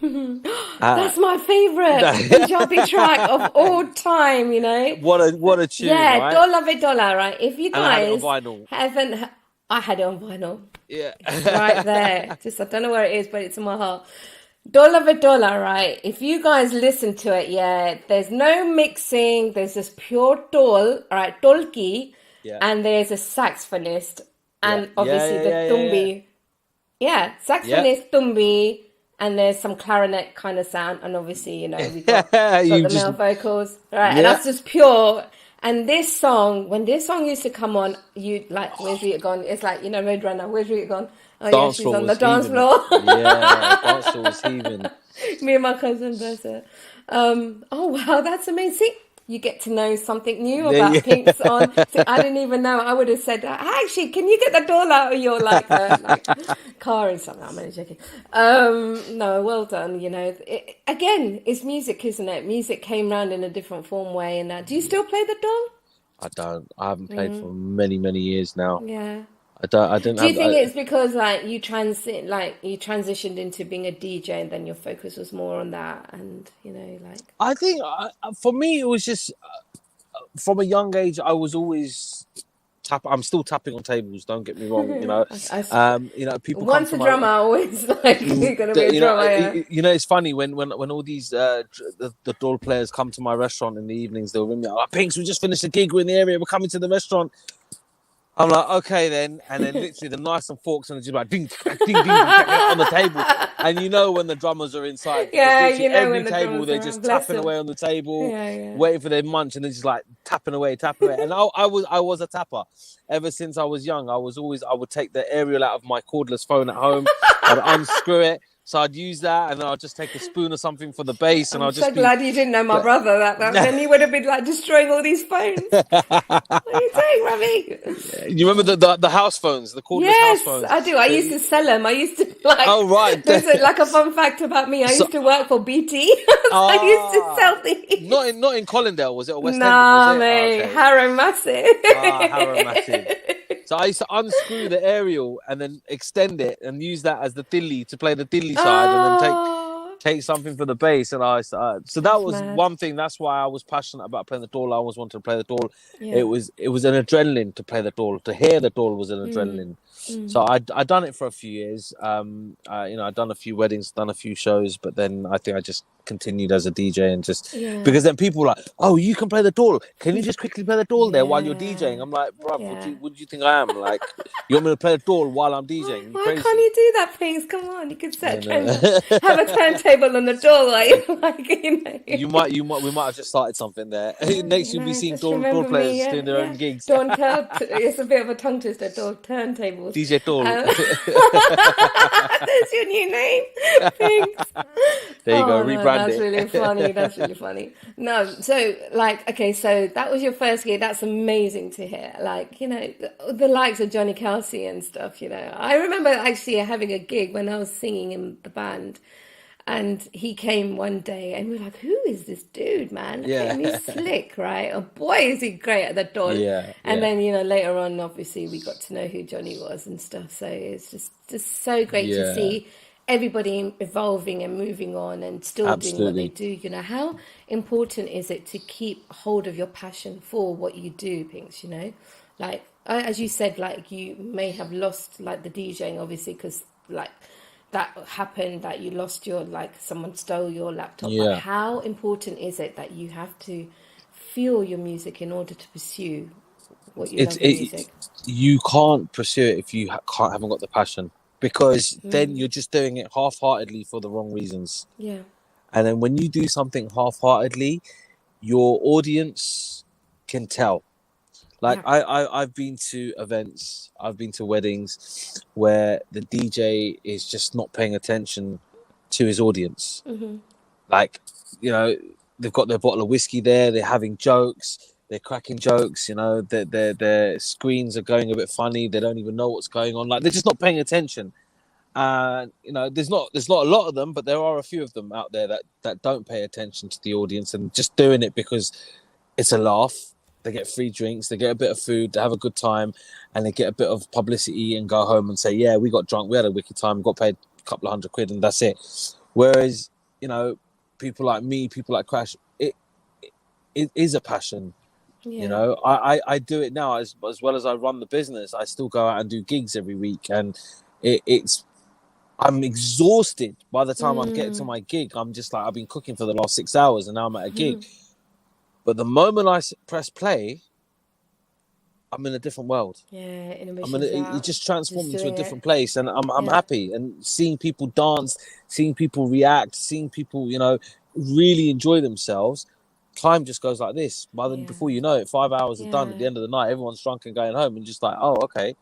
That's my favourite Punjabi track of all time, you know. What a tune, yeah, right? Dolla Ve Dolla, right? If you guys haven't... I had it on vinyl. Yeah. It's right there. Just I don't know where it is, but it's in my heart. Dolla Ve Dolla, right? If you guys listen to it, there's no mixing. There's just pure dol, right? Dolki, and there's a saxophonist, and obviously the tumbi. Yeah, saxophonist, tumbi, and there's some clarinet kind of sound, and obviously, we got the male vocals, right? And that's just pure. And this song, when this song used to come on, you like, where's Rita gone? It's like, Roadrunner, where's Rita gone? Oh, she's on the dance floor. Yeah, dance floor was heaving. Me and my cousin, bless her. Oh, wow, that's amazing. You get to know something new about Pinkz on. So I didn't even know. I would have said, actually, can you get the door out of your car and something? I'm only joking. No, well done. Again, it's music, isn't it? Music came round in a different form way. And do you still play the doll? I don't. I haven't played for many, many years now. Yeah. Do you think it's because you transitioned into being a DJ and then your focus was more on that, and I think for me it was just from a young age I was always I'm still tapping on tables. Don't get me wrong. People. Once a drummer, always you're gonna be a drummer. It's funny when all these the doll players come to my restaurant in the evenings. They'll ring me up, Pinkz, we just finished a gig. We're in the area. We're coming to the restaurant. I'm like, okay then, and then literally the knives and forks and it's just like ding, ding, ding, ding, on the table, and when the drummers are inside, every table they're just tapping away on the table, waiting for their munch, and they're just like tapping away, and I was a tapper ever since I was young. I would take the aerial out of my cordless phone at home, I'd unscrew it, So I'd use that, and then I'll just take a spoon or something for the bass, and I'm I'll just so glad you didn't know my brother. Then you would have been like destroying all these phones. What are you doing, Ravi? You remember the house phones, the cordless house Yes, phones? I do. I used to sell them. I used to like. Oh right. There's like a fun fact about me. I used to work for BT. So I used to sell these. Not in Collindale, was it? Or West End? Nah, Was it? mate. Okay. Harrow Massive. Harrow Massive. So I used to unscrew the aerial and then extend it and use that as the dilly to play the dilly side, and then take something for the bass. And so that was one thing. That's why I was passionate about playing the dhool. I always wanted to play the dhool. Yeah. It was an adrenaline to play the dhool. To hear the dhool was an adrenaline. So I done it for a few years. I'd done a few weddings, done a few shows, but then I think I just continued as a DJ and just because then people were like, oh, you can play the dhool. Can you just quickly play the dhool there while you're DJing? I'm like, bruv, what do you think I am? Like, you want me to play the dhool while I'm DJing? Why can't you do that, Pinkz? Come on, you could have a turntable on the door, like, we might have just started something there. Next, you'll be seeing dhool players doing their own gigs. It's a bit of a tongue twister. Dhool turntables. DJ Dhool. That's your new name, Pinkz. There you go, rebrand that's it. Really funny. That's really funny. No, so like, okay, so that was your first gig. That's amazing to hear. Like, the likes of Johnny Kelsey and stuff. I remember actually having a gig when I was singing in the band, and he came one day, and we were like, "Who is this dude, man? Yeah, and he's slick, right? Oh boy, is he great at the dhool." Yeah, and then later on, obviously, we got to know who Johnny was and stuff. So it's just so great to see everybody evolving and moving on and still doing what they do. How important is it to keep hold of your passion for what you do, Pinkz? Like as you said, like you may have lost like the DJing, obviously, because like that happened, that you lost your, like someone stole your laptop. Yeah. But how important is it that you have to feel your music in order to pursue what you love in music? You can't pursue it if you haven't got the passion, because then you're just doing it half-heartedly for the wrong reasons. Yeah. And then when you do something half-heartedly, your audience can tell. Like I've been to events, I've been to weddings where the DJ is just not paying attention to his audience. Mm-hmm. Like, they've got their bottle of whiskey there, they're having jokes, they're cracking jokes, their screens are going a bit funny, they don't even know what's going on. Like, they're just not paying attention. There's not a lot of them, but there are a few of them out there that don't pay attention to the audience and just doing it because it's a laugh. They get free drinks, they get a bit of food, they have a good time, and they get a bit of publicity and go home and say, yeah, we got drunk, we had a wicked time, got paid a couple of £100 and that's it. Whereas, people like me, people like Crash, it is a passion. Yeah. I do it now as well as I run the business. I still go out and do gigs every week, and I'm exhausted by the time I'm getting to my gig. I'm just like, I've been cooking for the last 6 hours and now I'm at a gig. But the moment I press play, I'm in a different world. Yeah, it just transforms into a different place, and I'm happy. And seeing people dance, seeing people react, seeing people, really enjoy themselves. Time just goes like this. Before you know it, 5 hours are done. At the end of the night, everyone's drunk and going home, and just like, oh, okay.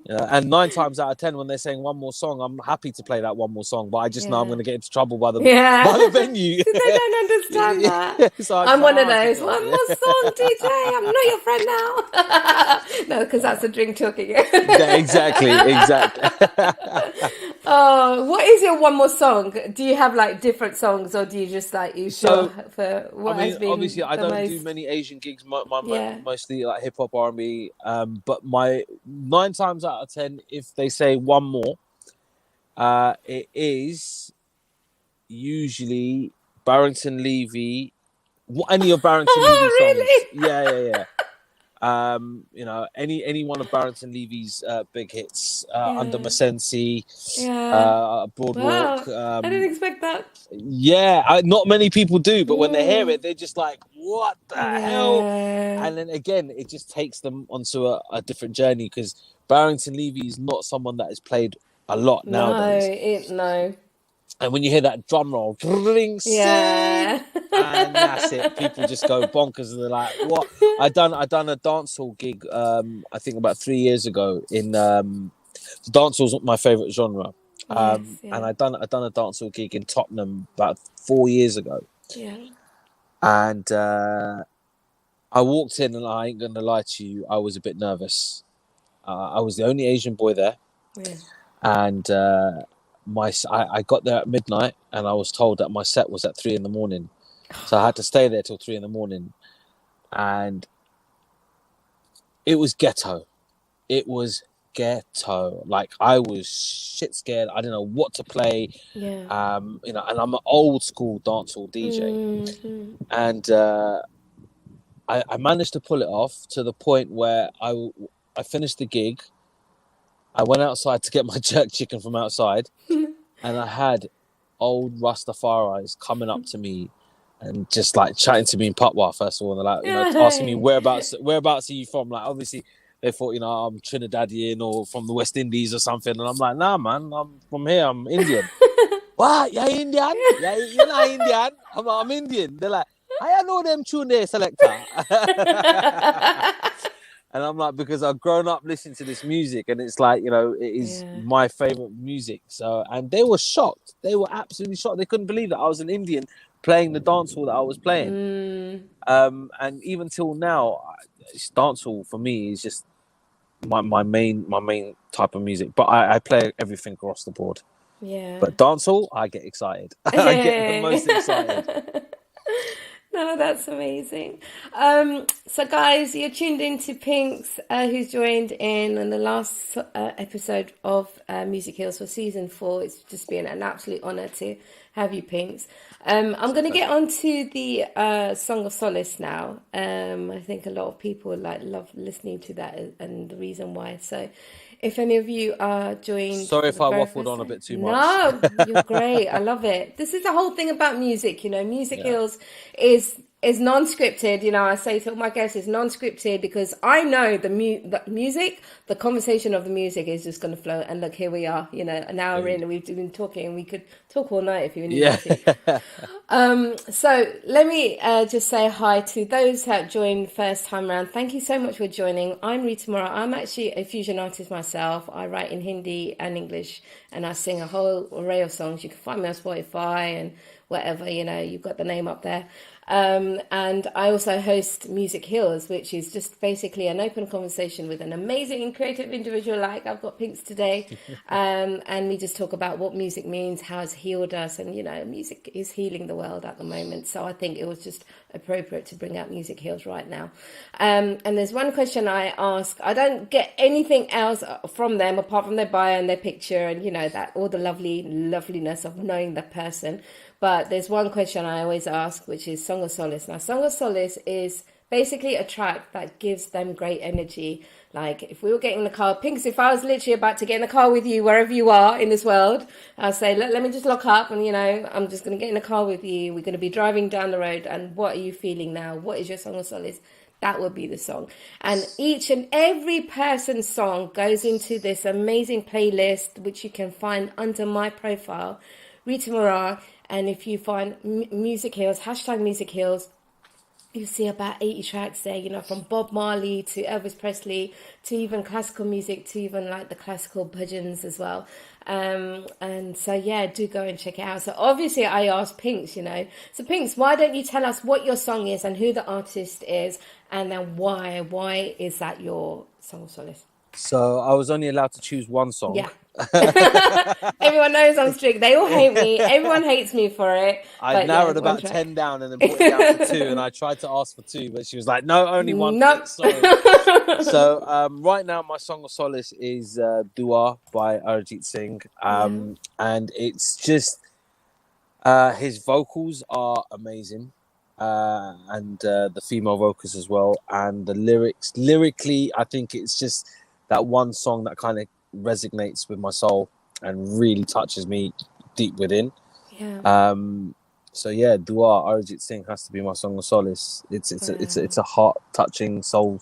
And 9 times out of 10, when they're saying one more song, I'm happy to play that one more song, but I just know I'm going to get into trouble by the venue. They don't understand that. So I'm one of those. One more song, DJ. I'm not your friend now. No, because that's a drink talking. Exactly. What is your one more song? Do you have like different songs, or do you just like for what has been? Obviously, I don't do many Asian gigs. Mostly like hip hop, R&B. But my 9 times out of 10, if they say one more, it is usually Barrington Levy. Any of Barrington Levy songs? Really? Yeah. Any one of Barrington Levy's big hits, Under Masensi, Broadwalk. Wow. I didn't expect that. Yeah, not many people do, but when they hear it, they're just like, what the hell? And then again, it just takes them onto a different journey, because Barrington Levy is not someone that is played a lot nowadays. No. And when you hear that drum roll, and that's it. People just go bonkers, and they're like, "What?" I done a dancehall gig. I think about 3 years ago. In dancehall's my favorite genre, Yes, And yeah. I done a dancehall gig in Tottenham about 4 years ago. Yeah. And I walked in, and I ain't gonna lie to you, I was a bit nervous. I was the only Asian boy there, Yeah. and I got there at midnight, and I was told that my set was at 3 a.m. So I had to stay there till 3 a.m. And it was ghetto. It was ghetto. Like, I was shit scared. I didn't know what to play. Yeah. You know, and I'm an old school dancehall DJ, Mm-hmm. and I managed to pull it off to the point where I finished the gig. I went outside to get my jerk chicken from outside, and I had old Rastafaris coming up to me and just like chatting to me in Patwa, first of all, and they're like, you know, asking me whereabouts are you from? Like, obviously they thought, you know, I'm Trinidadian or from the West Indies or something, and I'm like, nah, man, I'm from here, I'm Indian. What? You're Indian? Yeah, you're not Indian. I'm Indian. They're like, I know them tune there, selector. And I'm like, because I've grown up listening to this music, and it's like, you know, it is my favorite music. So, and they were shocked. They were absolutely shocked. They couldn't believe that I was an Indian playing the dancehall that I was playing. And even till now, dancehall for me is just my main type of music. But I play everything across the board. Yeah. But dancehall, I get excited. I get the most excited. No, that's amazing. So guys, you're tuned into Pinkz, who's joined in on the last episode of Music Heals for season 4. It's just been an absolute honour to have you, Pinkz. I'm going to get on to the Song of Solace now. I think a lot of people love listening to that, and the reason why. So if any of you are joined... Sorry if I waffled on a bit too much. No, you're great. I love it. This is the whole thing about music, you know. Music Heals is non-scripted. You know, I say to all my guests, it's non-scripted because I know the music, the conversation of the music is just going to flow. And look, here we are, you know, an hour in, and we've been talking, and we could talk all night if you needed to. So let me just say hi to those who have joined first time around. Thank you so much for joining. I'm Rita Morar. I'm actually a fusion artist myself. I write in Hindi and English, and I sing a whole array of songs. You can find me on Spotify and whatever, you know, you've got the name up there. And I also host Music Heals, which is just basically an open conversation with an amazing and creative individual like I've got Pinkz today. And we just talk about what music means, how it's healed us. And, you know, music is healing the world at the moment. So I think it was just appropriate to bring out Music Heals right now. And there's one question I ask. I don't get anything else from them apart from their bio and their picture and, you know, that all the loveliness of knowing the person. But there's one question I always ask, which is Song of Solace. Now, Song of Solace is basically a track that gives them great energy. Like, if we were getting in the car, Pinkz, if I was literally about to get in the car with you, wherever you are in this world, I'll say, let me just lock up and, you know, I'm just going to get in the car with you. We're going to be driving down the road. And what are you feeling now? What is your Song of Solace? That would be the song. And each and every person's song goes into this amazing playlist, which you can find under my profile, Rita Morar. And if you find Music Heals, hashtag Music Heals, you see about 80 tracks there, you know, from Bob Marley to Elvis Presley to even classical music to even like the classical bhajans as well. And so, yeah, do go and check it out. So obviously I asked Pinkz, you know, so Pinkz, why don't you tell us what your song is and who the artist is, and then why is that your Song of Solace? So I was only allowed to choose one song. Yeah. Everyone knows I'm strict. They all hate me. Everyone hates me for it. I narrowed about 10 down and then put it down to 2, and I tried to ask for 2, but she was like, no, only one. Nope. Sorry. So right now my Song of Solace is Dua by Arjit Singh. And it's just his vocals are amazing. And the female vocals as well, and the lyrically I think it's just that one song that kind of resonates with my soul and really touches me deep within. So yeah, Dua, Arjit Singh has to be my Song of Solace. It's a heart touching, soul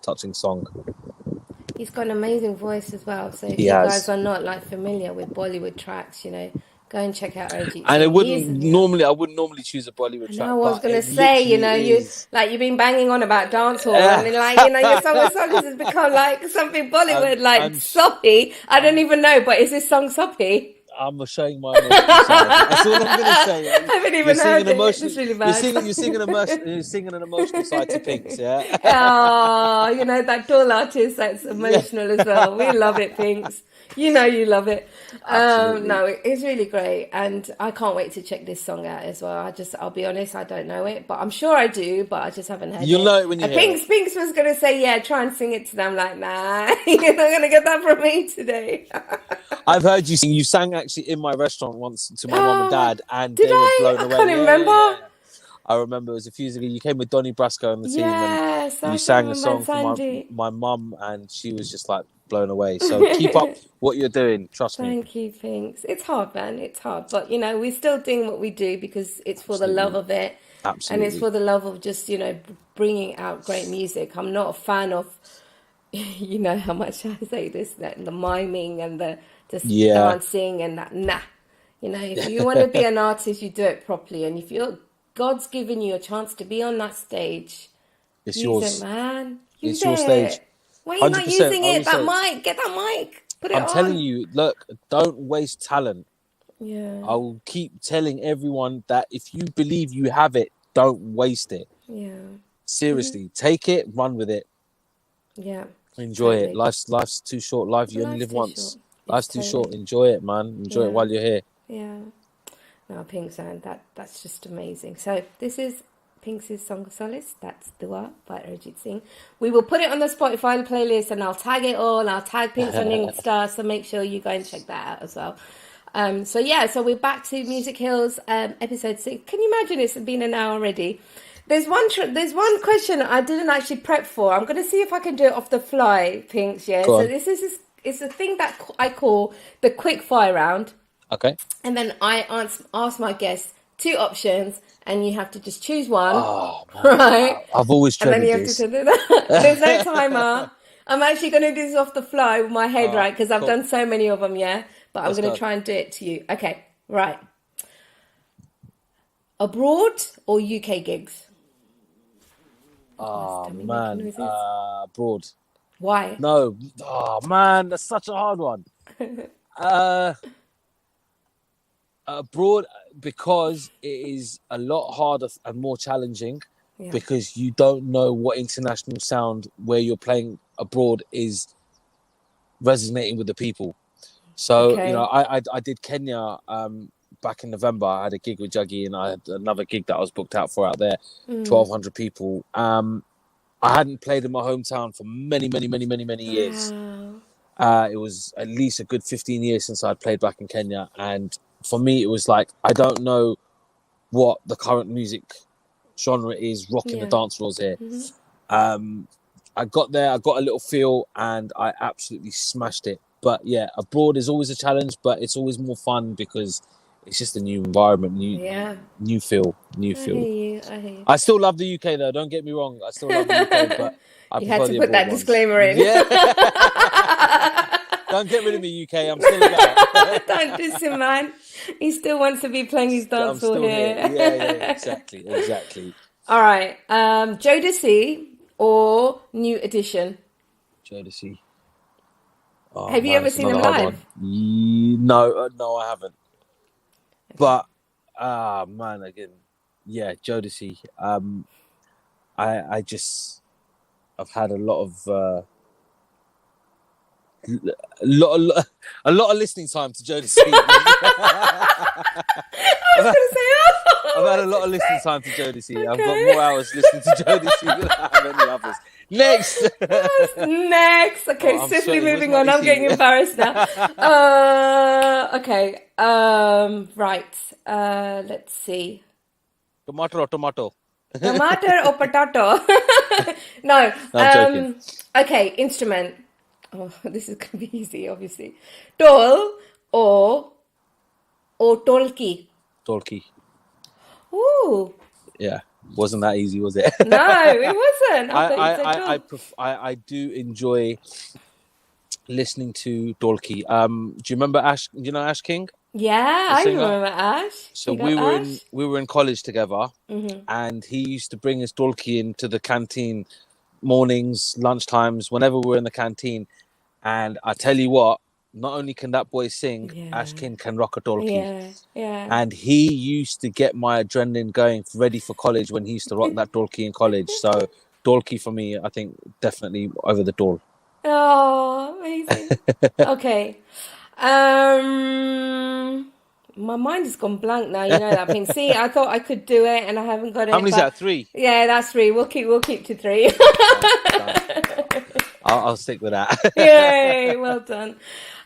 touching song. He's got an amazing voice as well, so if you guys are not like familiar with Bollywood tracks, you know, go and check out Arjit Singh. And I wouldn't normally choose a Bollywood track. No, I was gonna say, you know, you've been banging on about dancehall, and then, like, you know, your Song of Solace has become like something Bollywood, like soppy. I don't even know, but is this song soppy? I'm showing my emotional side. That's all I'm going to say. I haven't even heard it. It's really bad. You're singing an emotional side to Pinkz, yeah? Oh, you know, that tall artist that's emotional as well. We love it, Pinkz. You know you love it. No, it's really great. And I can't wait to check this song out as well. I'll be honest, I don't know it, but I'm sure I do, but I just haven't heard it. You'll know it when you hear it. Pinkz was going to say, yeah, try and sing it to them. Like, nah, you're not going to get that from me today. I've heard you sing. You sang actually in my restaurant once to my mum and dad, and did they were blown away. I can't remember. Yeah. I remember it was a few years ago. You came with Donnie Brasco and the team, and you sang a song for my mum, and she was just like blown away. So keep up what you're doing. Trust me. Thank you, Pinkz. It's hard, man. It's hard, but you know, we're still doing what we do because it's for the love of it. Absolutely. And it's for the love of just, you know, bringing out great music. I'm not a fan of, you know, how much I say this, that the miming and the just dancing and that. Nah, you know, if you want to be an artist, you do it properly. And if God's given you a chance to be on that stage, it's use yours, it, man. It's your stage. Why are you not using it? That mic, get that mic. Put it on. I'm telling you, look, don't waste talent. Yeah. I will keep telling everyone that if you believe you have it, don't waste it. Yeah. Seriously, take it, run with it. Yeah. Enjoy it. Life's too short. You only live once. Life's too short. Enjoy it, man. Enjoy it while you're here. Yeah. No, Pinkz, and that's just amazing. So this is Pinkz's Song of Solace. That's Dua by Arjit Singh. We will put it on the Spotify playlist, and I'll tag it all. I'll tag Pinkz on Insta, so make sure you go and check that out as well. So we're back to Music Hills, episode 6. Can you imagine it's been an hour already? There's one question I didn't actually prep for. I'm going to see if I can do it off the fly, Pinkz. Yeah. So this is it's a thing that I call the quick fire round. Okay. And then I ask my guests 2 options, and you have to just choose one. Oh, right. I've always tried this. To do that. There's no timer. I'm actually going to do this off the fly with my head, right? Because I've done so many of them, yeah. But I'm going to try and do it to you. Okay, right. Abroad or UK gigs? Oh, man. Abroad. Why? No. Oh, man. That's such a hard one. Abroad, because it is a lot harder and more challenging because you don't know what international sound where you're playing abroad is resonating with the people. So, you know, I did Kenya back in November. I had a gig with Juggy, and I had another gig that I was booked out for out there, 1,200 people. I hadn't played in my hometown for many years. Wow. It was at least a good 15 years since I'd played back in Kenya. And for me, it was like, I don't know what the current music genre is rocking the dance floors here. I got there, I got a little feel, and I absolutely smashed it. But yeah, abroad is always a challenge, but it's always more fun because it's just a new environment, new feel. I hear you. I still love the UK though. Don't get me wrong. I still love the UK, but you had to put that disclaimer in. Yeah. Don't get rid of me, UK. I'm still a guy. Don't diss him, man. He still wants to be playing his dance hall here. Yeah, exactly. All right. Jodeci or New Edition? Jodeci. Oh, have you ever seen them live? No, I haven't. But man, again, Jodeci. I've had a lot of listening time to Jodeci. I've had a lot of listening time to Jodeci. Okay. I've got more hours listening to Jodeci than I have any others. Next. Okay, swiftly moving on. I'm getting embarrassed now. Okay. Right. Let's see. Tomato or potato? No. I'm joking. Okay, instrument. Oh, this is going to be easy, obviously. Tol or tolki? Tolki. Ooh. Yeah. Wasn't that easy, was it? No, it wasn't. I do enjoy listening to Tolki. Do you remember Ash? Do you know Ash King? Yeah, I remember Ash. So we were in college together, and he used to bring his Tolki into the canteen mornings, lunchtimes, whenever we were in the canteen. And I tell you what, not only can that boy sing, Yeah. Ashkin can rock a dolky. Yeah, yeah. And he used to get my adrenaline going, ready for college when he used to rock that dolky in college. So dolky for me, I think definitely over the doll. Oh, amazing. Okay. My mind has gone blank now. You know that, Pink. See, I thought I could do it, and I haven't got it. How many's that? 3. Yeah, that's 3. We'll keep to 3. I'll stick with that. Yay! Well done.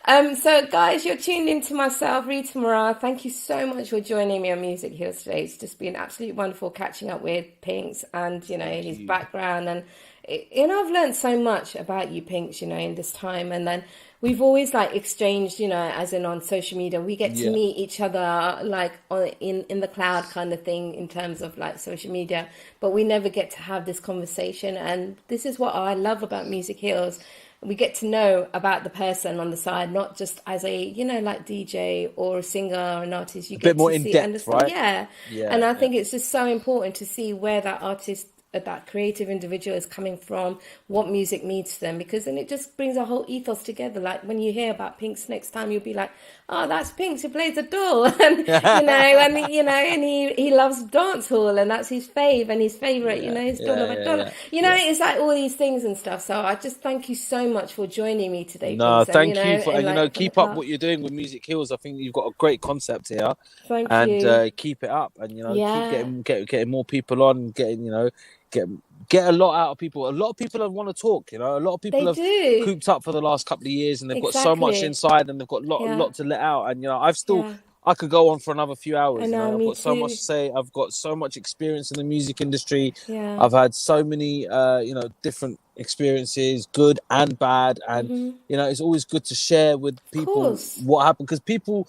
So guys, you're tuned into myself, Rita Morar. Thank you so much for joining me on Music Heals today. It's just been absolutely wonderful catching up with Pinkz and, you know, his background. And, you know, I've learned so much about you, Pinkz, you know, in this time. And then we've always like exchanged, you know, as in on social media, we get to meet each other like in the cloud kind of thing in terms of like social media, but we never get to have this conversation. And this is what I love about Music Heals. We get to know about the person on the side, not just as a, you know, like DJ or a singer or an artist. You get bit more to in see, depth, understand, right? yeah. And I think it's just so important to see where that artist, that creative individual is coming from, what music means to them, because then it just brings a whole ethos together. Like when you hear about Pinkz next time, you'll be like, oh, that's Pinkz who plays the doll. And, and he loves dance hall, and that's his fave and his favorite, you know, his doll of a dollar. You know, it's like all these things and stuff. So I just thank you so much for joining me today. No, Pinkz, thank and, you for, and you know, keep up what you're doing with Music Heals. I think you've got a great concept here. Thank you. And keep it up, and you know, keep getting more people on, getting, you know, get a lot out of people. A lot of people don't want to talk, you know. A lot of people have cooped up for the last couple of years, and they've got so much inside, and they've got a lot to let out. And you know, I could go on for another few hours. You know, I've got so much to say. I've got so much experience in the music industry. I've had so many, you know, different experiences, good and bad, and you know, it's always good to share with people what happened, because people,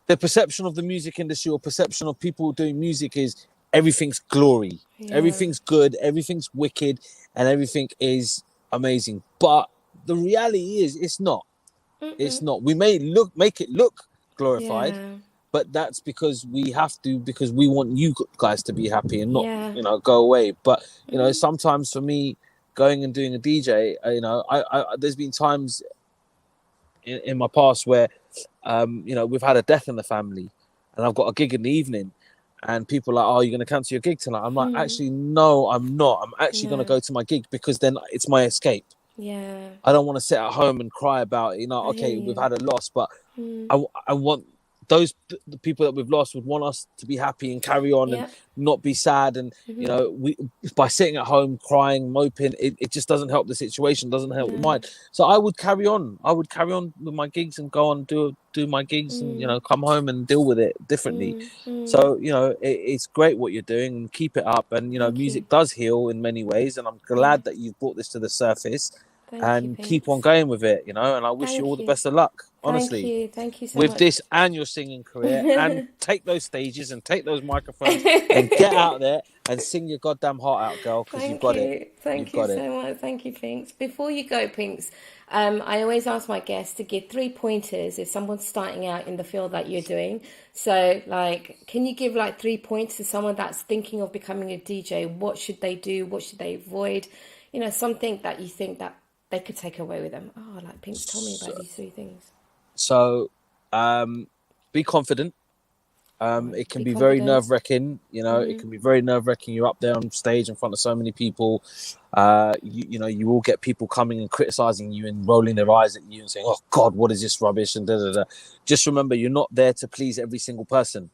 the perception of the music industry or perception of people doing music is everything's glory, everything's good, everything's wicked, and everything is amazing. But the reality is, it's not. It's not. We may make it look glorified, but that's because we have to, because we want you guys to be happy and not, you know, go away. But you know, sometimes for me, going and doing a DJ, you know, I there's been times in my past where, you know, we've had a death in the family, and I've got a gig in the evening. And people are like, oh, you're going to cancel your gig tonight? I'm like, actually, no, I'm not. I'm actually going to go to my gig, because then it's my escape. Yeah. I don't want to sit at home and cry about it. You know, okay, we've had a loss, but I want the people that we've lost would want us to be happy and carry on and not be sad. And, you know, by sitting at home crying, moping, it just doesn't help the situation, doesn't help the mind. So I would carry on. I would carry on with my gigs and go on do my gigs and, you know, come home and deal with it differently. So, you know, it's great what you're doing, and keep it up. And, you know, music does heal in many ways. And I'm glad that you've brought this to the surface. And keep on going with it, you know, and I wish you all the best of luck, honestly. Thank you so much. With this and your singing career, and take those stages and take those microphones and get out there and sing your goddamn heart out, girl, because you've got it. Thank you so much. Thank you, Pinkz. Before you go, Pinkz, I always ask my guests to give 3 pointers if someone's starting out in the field that you're doing. So, like, can you give like 3 points to someone that's thinking of becoming a DJ? What should they do? What should they avoid? You know, something that you think that they could take away with them. Oh, like Pinkz told me about these 3 things. So, be confident. It can be very nerve-wracking, you know. It can be very nerve-wracking. You're up there on stage in front of so many people. You know, you will get people coming and criticizing you and rolling their eyes at you and saying, "Oh God, what is this rubbish?" and da da da. Just remember, you're not there to please every single person.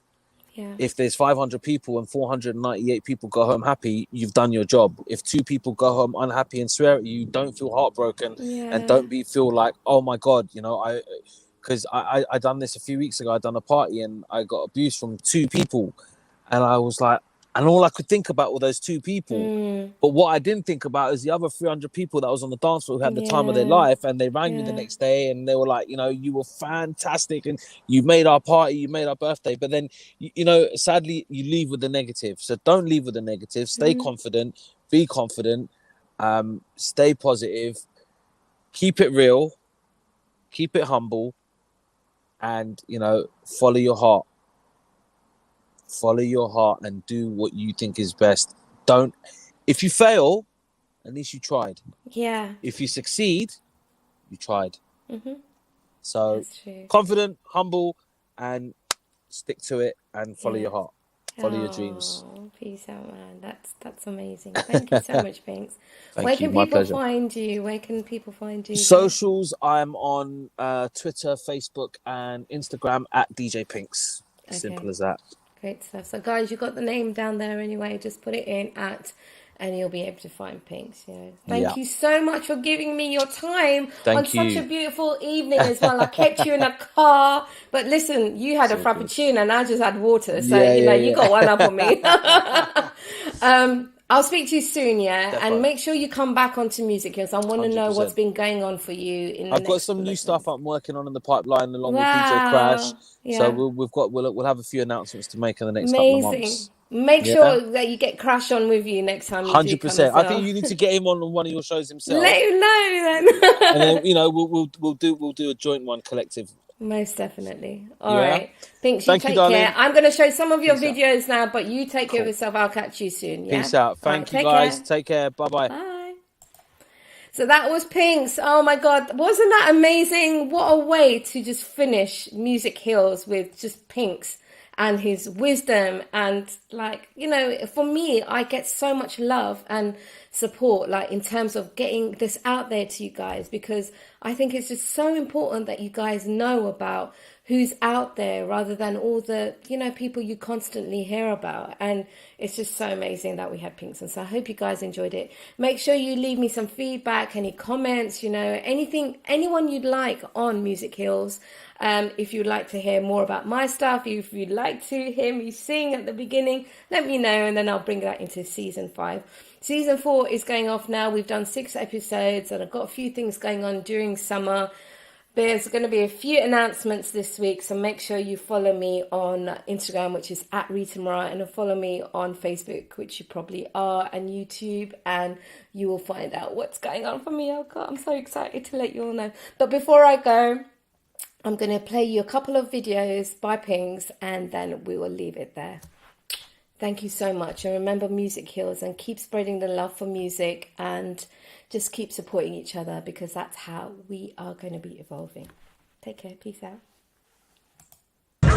If there's 500 people and 498 people go home happy, you've done your job. If 2 people go home unhappy and swear at you, don't feel heartbroken and don't feel like, oh my God, you know, because I done this a few weeks ago. I done a party and I got abuse from 2 people, and I was like, and all I could think about were those 2 people. But what I didn't think about is the other 300 people that was on the dance floor who had the time of their life, and they rang me the next day and they were like, you know, you were fantastic and you made our party, you made our birthday. But then, you know, sadly, you leave with the negative. So don't leave with the negative. Stay confident, be confident, stay positive, keep it real, keep it humble, and, you know, follow your heart. Follow your heart and do what you think is best. Don't, if you fail, at least you tried. If you succeed, you tried. So confident, humble, and stick to it and follow your heart. Follow your dreams. Peace out, man. That's amazing. Thank you so much, Pinkz. Where can my people pleasure. find you? Where can people find you? Socials, I'm on Twitter, Facebook, and Instagram at DJ PInkz. Simple as that. Great stuff. So, guys, you got the name down there anyway. Just put it in and you'll be able to find Pinkz. Thank you so much for giving me your time on such a beautiful evening as well. I kept you in a car, but listen, you had a frappuccino and I just had water, so you got one up on me. I'll speak to you soon, and make sure you come back onto Music Hills. I want to know what's been going on for you. I've got some new stuff I'm working on in the pipeline along with DJ Crash. So we'll have a few announcements to make in the next couple of months. Make sure that you get Crash on with you next time. 100%. I think you need to get him on one of your shows himself. Let him know then. And then we'll do a joint one collective. Most definitely. All right. Pinkz, you take care. I'm going to show some of your videos now, but you take care of yourself. I'll catch you soon. Peace out. Thank you, guys. Take care. Bye-bye. Bye. So that was Pinkz. Oh my God. Wasn't that amazing? What a way to just finish Music Hills with just Pinkz and his wisdom. And for me, I get so much love and support, in terms of getting this out there to you guys, because I think it's just so important that you guys know about who's out there rather than all the, people you constantly hear about. And it's just so amazing that we had Pinkz. And so I hope you guys enjoyed it. Make sure you leave me some feedback, any comments, anyone you'd like on Music Hills. If you'd like to hear more about my stuff, if you'd like to hear me sing at the beginning, let me know, and then I'll bring that into season 5. Season 4 is going off now. We've done 6 episodes, and I've got a few things going on during summer. There's going to be a few announcements this week, so make sure you follow me on Instagram, which is at Rita Morar, and follow me on Facebook, which you probably are, and YouTube, and you will find out what's going on for me. Oh God, I'm so excited to let you all know. But before I go, I'm going to play you a couple of videos by Pinkz, and then we will leave it there. Thank you so much. And remember Music Hills, and keep spreading the love for music, and just keep supporting each other, because that's how we are going to be evolving. Take care. Peace out. We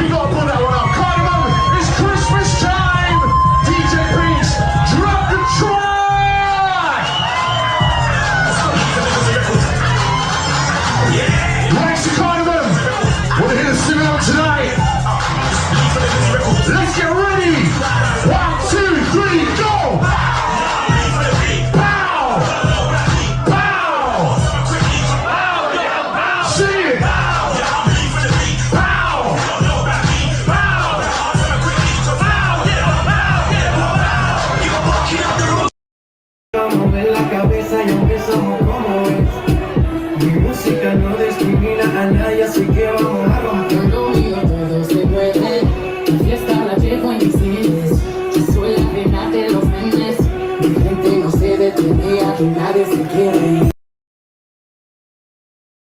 gonna pull that one out. Carnival, it's Christmas time. DJ PInkz, drop the track. Thanks to Carnival. We're here to sing out tonight. Let's get ready. 1, 2, 3, go. Pow. Pow. Sing it. Mover la cabeza y empezamos como es. Mi música no discrimina a nadie, así que vamos.